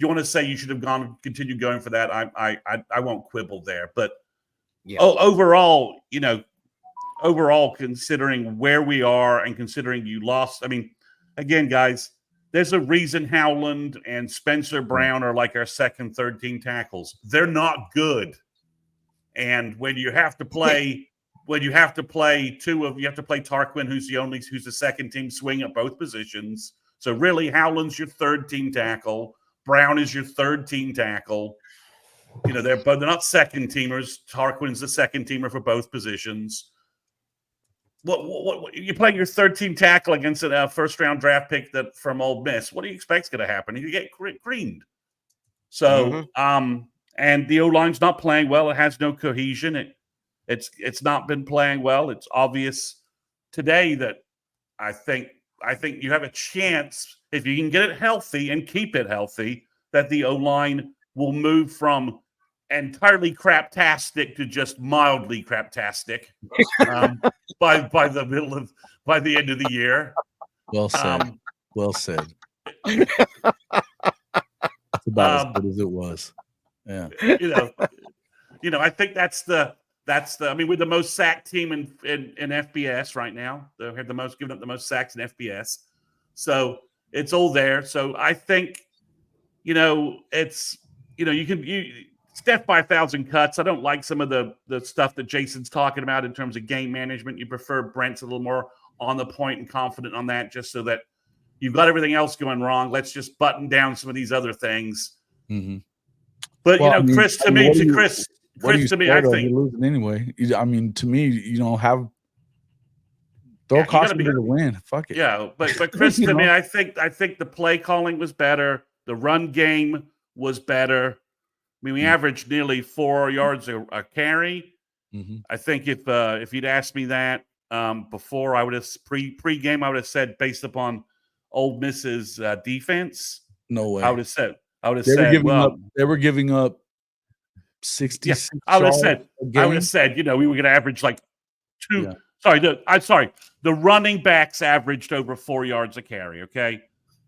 to say you should have continued going for that, I won't quibble there. But overall, considering where we are and considering you lost, I mean, again, guys, there's a reason Howland and Spencer Brown are like our second, third team tackles. They're not good. And when you have to play Tarquin, who's the second team swing at both positions. So really, Howland's your third team tackle. Brown is your third team tackle. They're not second teamers. Tarquin's the second teamer for both positions. What you're playing your third team tackle against a first round draft pick from Ole Miss? What do you expect's going to happen? You get creamed. So, and the O line's not playing well. It has no cohesion. It's not been playing well. It's obvious today that I think you have a chance if you can get it healthy and keep it healthy that the O line will move from entirely craptastic to just mildly craptastic by the end of the year. Well said. Well said. It's about as good as it was. Yeah. I think that's the. I mean, we're the most sacked team in FBS right now. They have given up the most sacks in FBS. So it's all there. So I think, it's it's death by 1,000 cuts. I don't like some of the stuff that Jason's talking about in terms of game management. You prefer Brent's a little more on the point and confident on that, just so that you've got everything else going wrong. Let's just button down some of these other things. Mm-hmm. But Chris, to me, I think you're losing anyway. I mean, to me, you don't have throw caution to the wind. Fuck it. Yeah, but Chris, to me, I think the play calling was better. The run game was better. I mean, we averaged nearly 4 yards a carry. Mm-hmm. I think if you'd asked me that before, I would have pre-game. I would have said based upon Ole Miss's defense. No way. I would have said. They were giving up 66. Yeah, I would have said. We were going to average like 2. Yeah. Sorry. The running backs averaged over 4 yards a carry. Okay,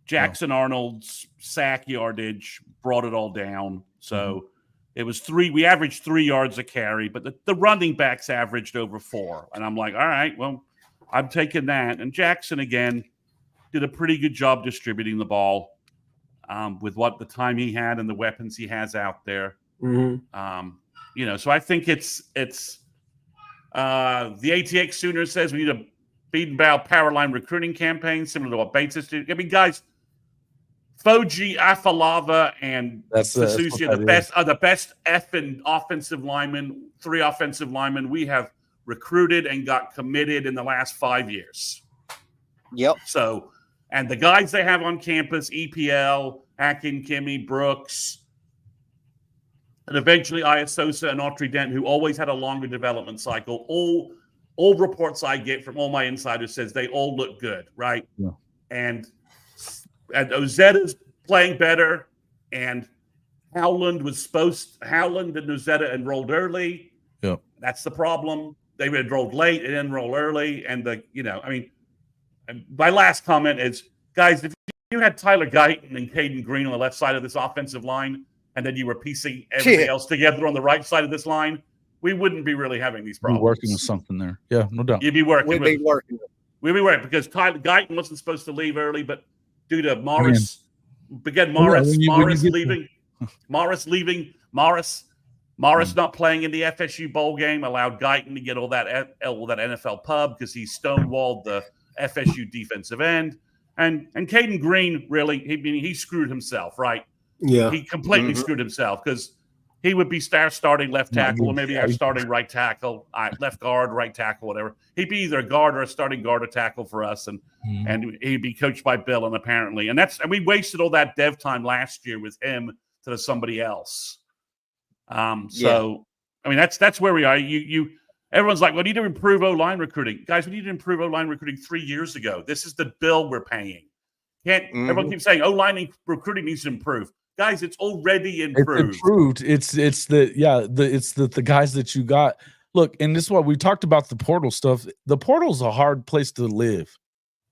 Jackson Arnold's sack yardage brought it all down. So it was 3. We averaged 3 yards a carry, but the running backs averaged over 4. And I'm like, all right, well, I'm taking that. And Jackson again did a pretty good job distributing the ball with the time he had and the weapons he has out there. Mm-hmm. So I think it's the ATX Sooner says we need a beat and bow power line recruiting campaign similar to what Bates is doing. I mean, guys, Foji, Afalava, and Fasusi are the best effing offensive linemen, 3 offensive linemen we have recruited and got committed in the last 5 years. Yep. So, and the guys they have on campus, EPL, Akin, Kimmy, Brooks, and eventually Iasosa and Autry Dent, who always had a longer development cycle. All reports I get from all my insiders says they all look good, right? Yeah. And Ozetta's playing better, and Howland and Ozetta enrolled early. Yeah. That's the problem. they enrolled late, it enrolled early, and my last comment is, guys, if you had Tyler Guyton and Caden Green on the left side of this offensive line, and then you were piecing everything else together on the right side of this line, we wouldn't be really having these problems. We're working with something there. Yeah, no doubt. You'd be working. We'd be working. We'd be working because Tyler Guyton wasn't supposed to leave early, but due to Morris not playing in the FSU bowl game allowed Guyton to get all that NFL pub because he stonewalled the FSU defensive end. And Caden Green, really, he screwed himself, right? Yeah. He completely screwed himself because he would be starting left tackle or maybe our starting right tackle, left guard, right tackle, whatever. He'd be either a guard or a starting guard or tackle for us, and he'd be coached by Bill, and apparently. And we wasted all that dev time last year with him to somebody else. So, I mean, that's where we are. Everyone's like, well, we need to improve O-line recruiting. Guys, we need to improve O-line recruiting 3 years ago. This is the bill we're paying. Everyone keeps saying O-line recruiting needs to improve. Guys, it's already improved. It's improved. It's the guys that you got. Look, and this is what we talked about, the portal stuff. The portal's a hard place to live.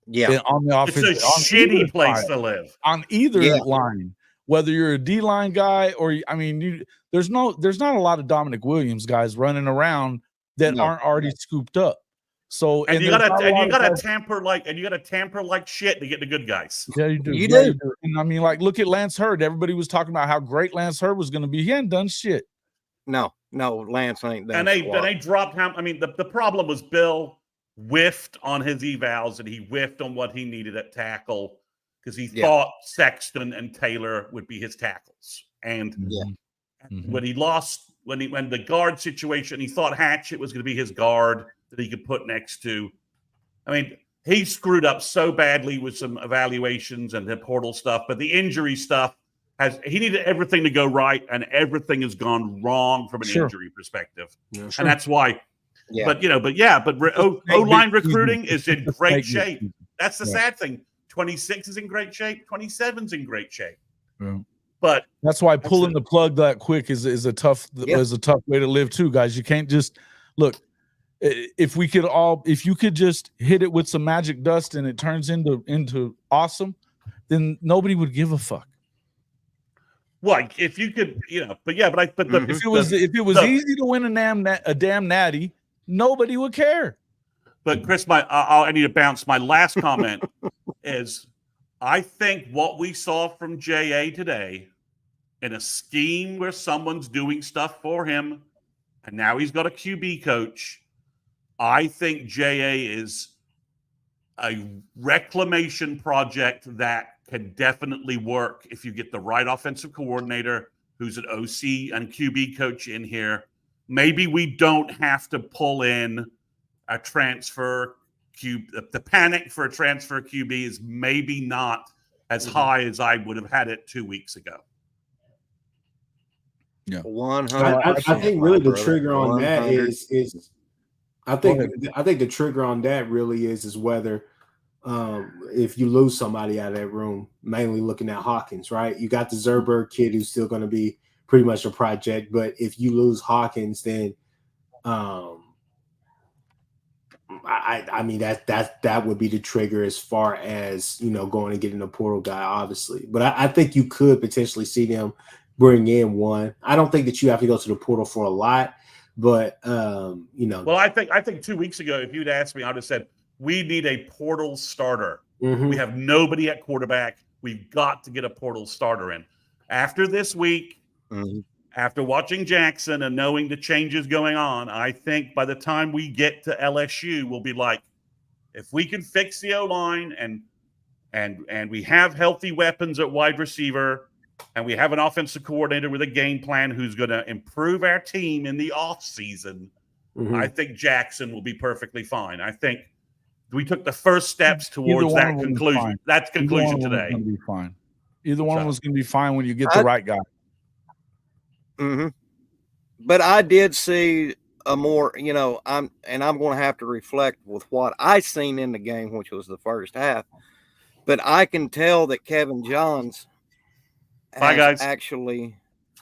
Yeah. On the offense, it's a shitty place to live. On either line. Whether you're a D-line guy or there's not a lot of Dominic Williams guys running around that aren't already scooped up. So and you gotta tamper like shit to get the good guys. Yeah, you do. You do. And I mean, like, look at Lance Hurd. Everybody was talking about how great Lance Hurd was going to be. He hadn't done shit. No, Lance ain't done. And they dropped him. I mean, the problem was Bill whiffed on his evals and he whiffed on what he needed at tackle because he thought Sexton and Taylor would be his tackles. And when he lost, when the guard situation, he thought Hatchett was going to be his guard that he could put next to. I mean, he screwed up so badly with some evaluations and the portal stuff, but the injury stuff he needed everything to go right, and everything has gone wrong from an injury perspective. Yeah, and that's why. Yeah. But O-line recruiting is in great shape. That's the sad thing. 26 is in great shape. 27's in great shape. Yeah. But that's why pulling the plug that quick is a tough way to live too, guys. You can't just look. If you could just hit it with some magic dust and it turns into awesome, then nobody would give a fuck. Well, if you could, if it was easy to win a damn natty, nobody would care. But Chris, I need to bounce. My last comment is, I think what we saw from JA today in a scheme where someone's doing stuff for him, and now he's got a QB coach. I think JA is a reclamation project that can definitely work if you get the right offensive coordinator who's an OC and QB coach in here. Maybe we don't have to pull in a transfer QB. The panic for a transfer QB is maybe not as high as I would have had it 2 weeks ago. Yeah, 100%. I think really the trigger on that is I think the trigger on that really is whether if you lose somebody out of that room, mainly looking at Hawkins, right? You got the Zerberg kid who's still going to be pretty much a project, but if you lose Hawkins, then I mean that would be the trigger as far as going and getting a portal guy, obviously. But I think you could potentially see them bring in one. I don't think that you have to go to the portal for a lot. But Well, I think 2 weeks ago, if you'd asked me, I'd have said we need a portal starter. We have nobody at quarterback. We've got to get a portal starter in. After this week, after watching Jackson and knowing the changes going on, I think by the time we get to LSU, we'll be like, if we can fix the O-line and we have healthy weapons at wide receiver, and we have an offensive coordinator with a game plan who's going to improve our team in the offseason, I think Jackson will be perfectly fine. I think we took the first steps towards that conclusion. That's conclusion today. Be fine. Either one was going to be fine when you get the right guy. But I did see a more, I'm going to have to reflect with what I seen in the game, which was the first half. But I can tell that Kevin Johns. Bye, guys. Actually,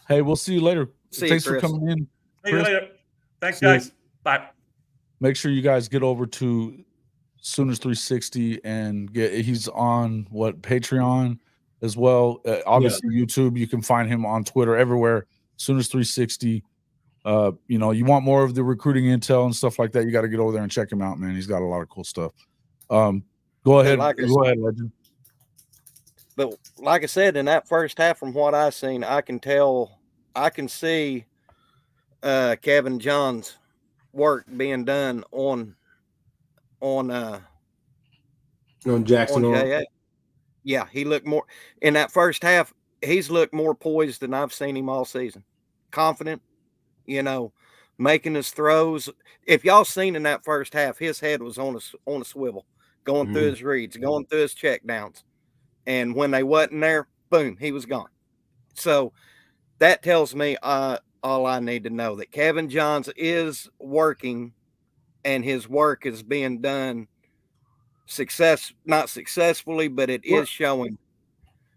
hey, we'll see you later. See Thanks you, for coming in. See you later. Thanks, guys. Bye. make sure you guys get over to Sooners 360 and he's on Patreon as well. Obviously YouTube. You can find him on Twitter everywhere. Sooners 360. You want more of the recruiting intel and stuff like that, you got to get over there and check him out, man. He's got a lot of cool stuff. Go ahead, Legend. But like I said, in that first half, from what I've seen, I can see Kevin John's work being done on Jackson. Yeah, he looked more in that first half. He's looked more poised than I've seen him all season. Confident, making his throws. If y'all seen in that first half, his head was on a swivel, going through his reads, going through his check downs. And when they wasn't there, boom, he was gone. So that tells me all I need to know, that Kevin Johns is working and his work is being done not successfully, but it is showing.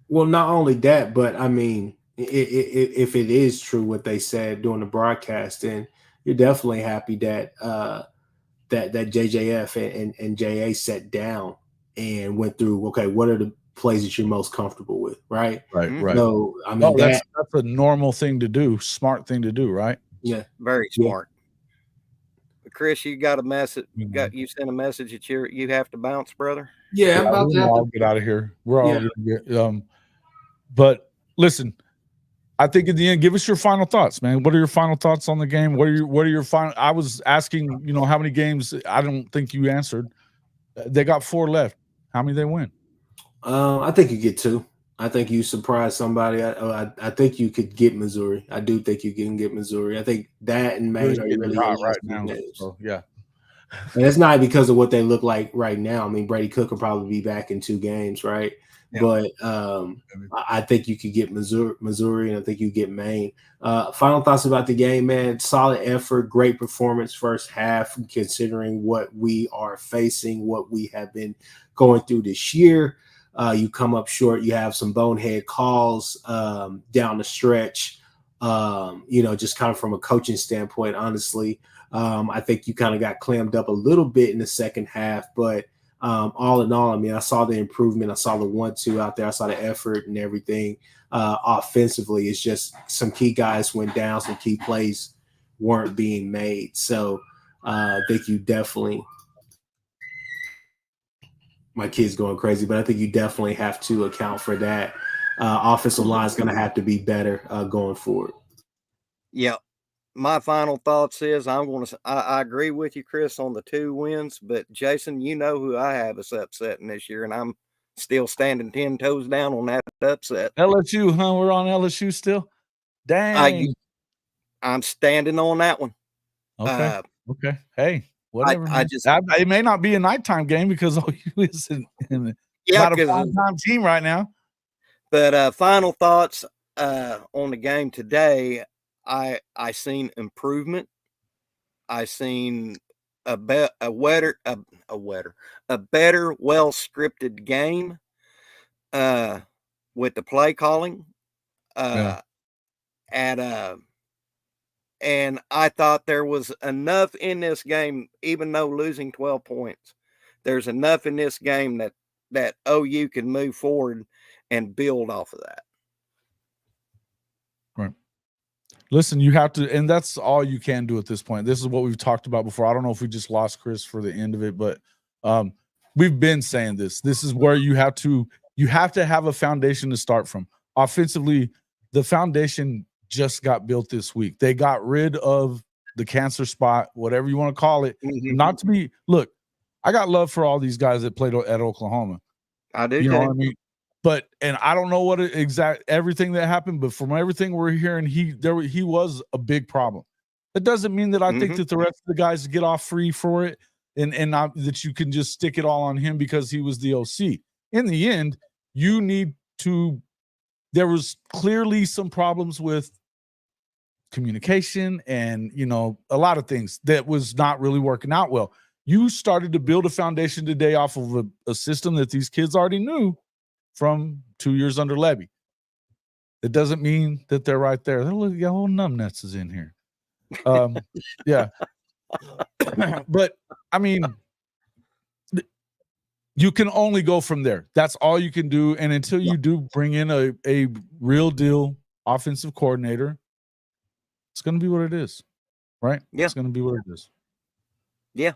Well, not only that, but I mean, if it is true what they said during the broadcast, then you're definitely happy that that JJF and JA sat down and went through, okay, what are the plays that you're most comfortable with, right? Right. So I mean, that's a normal thing to do, smart thing to do, right? Yeah, very smart. But Chris, you got a message. You sent a message that you have to bounce, brother. Yeah, I'm about to all get out of here. We're all gonna get, but listen, I think in the end, give us your final thoughts, man. What are your final thoughts on the game? What are your final? I was asking, how many games. I don't think you answered. They got 4 left. How many they win? I think you get 2. I think you surprise somebody. I think you could get Missouri. I do think you can get Missouri. I think that and Maine are really hot right now. So, yeah. And it's not because of what they look like right now. I mean, Brady Cook will probably be back in 2 games, right? Yeah. But I think you could get Missouri, and I think you get Maine. Final thoughts about the game, man. Solid effort, great performance first half, considering what we are facing, what we have been going through this year. You come up short. You have some bonehead calls down the stretch, just kind of from a coaching standpoint, honestly. I think you kind of got clammed up a little bit in the second half, but all in all, I mean, I saw the improvement. I saw the 1-2 out there. I saw the effort and everything. Offensively, it's just some key guys went down. Some key plays weren't being made. So I think you definitely – my kid's going crazy, but I think you definitely have to account for that. Offensive line is going to have to be better going forward. Yeah. My final thoughts is I agree with you, Chris, on the 2 wins, but Jason, you know who I have us upsetting this year, and I'm still standing 10 toes down on that upset. LSU, huh? We're on LSU still? Dang. I'm standing on that one. Okay. Okay. Hey, whatever. It may not be a nighttime game because OU is not a prime team right now. But final thoughts on the game today. I seen improvement. I seen a better, well scripted game with the play calling. And I thought there was enough in this game, even though losing 12 points, there's enough in this game that OU can move forward and build off of that. Right. Listen, you have to, and that's all you can do at this point. This is what we've talked about before. I don't know if we just lost Chris for the end of it, but we've been saying this. This is where you have to have a foundation to start from. Offensively, the foundation just got built this week. They got rid of the cancer spot, whatever you want to call it. Mm-hmm. Not to be, look, I got love for all these guys that played at Oklahoma. I do. You know what I mean? And I don't know what everything that happened, but from everything we're hearing, he was a big problem. That doesn't mean that I think that the rest of the guys get off free for it, and not that you can just stick it all on him because he was the OC. In the end, you need to. There was clearly some problems with communication and a lot of things that was not really working out well. You started to build a foundation today off of a system that these kids already knew from 2 years under Levy. It doesn't mean that they're right there. They're little numbnuts is in here. Yeah. But I mean, you can only go from there. That's all you can do. And until you do bring in a real deal offensive coordinator, it's going to be what it is, right? Yeah. It's going to be what it is. Yeah.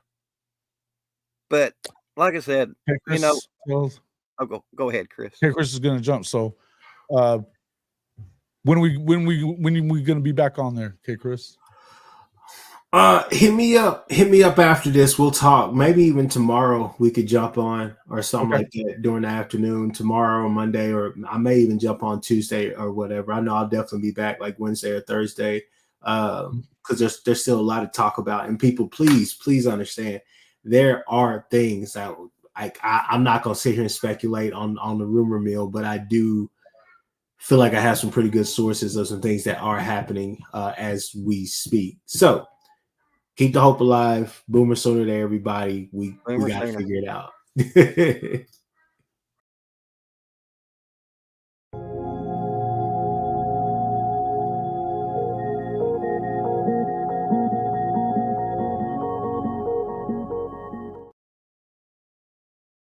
But like I said, Okay, Chris, well, oh, go ahead, Chris. okay, Chris is going to jump. So, when we going to be back on there? Okay, Chris. Hit me up after this. We'll talk. Maybe even tomorrow we could jump on or something like that during the afternoon, tomorrow or Monday, or I may even jump on Tuesday or whatever. I know I'll definitely be back like Wednesday or Thursday. Because there's still a lot to talk about. And people, please understand, there are things that I'm not gonna sit here and speculate on the rumor mill, but I do feel like I have some pretty good sources of some things that are happening as we speak. So keep the hope alive. Boomer Sooner to everybody. We got to figure it out.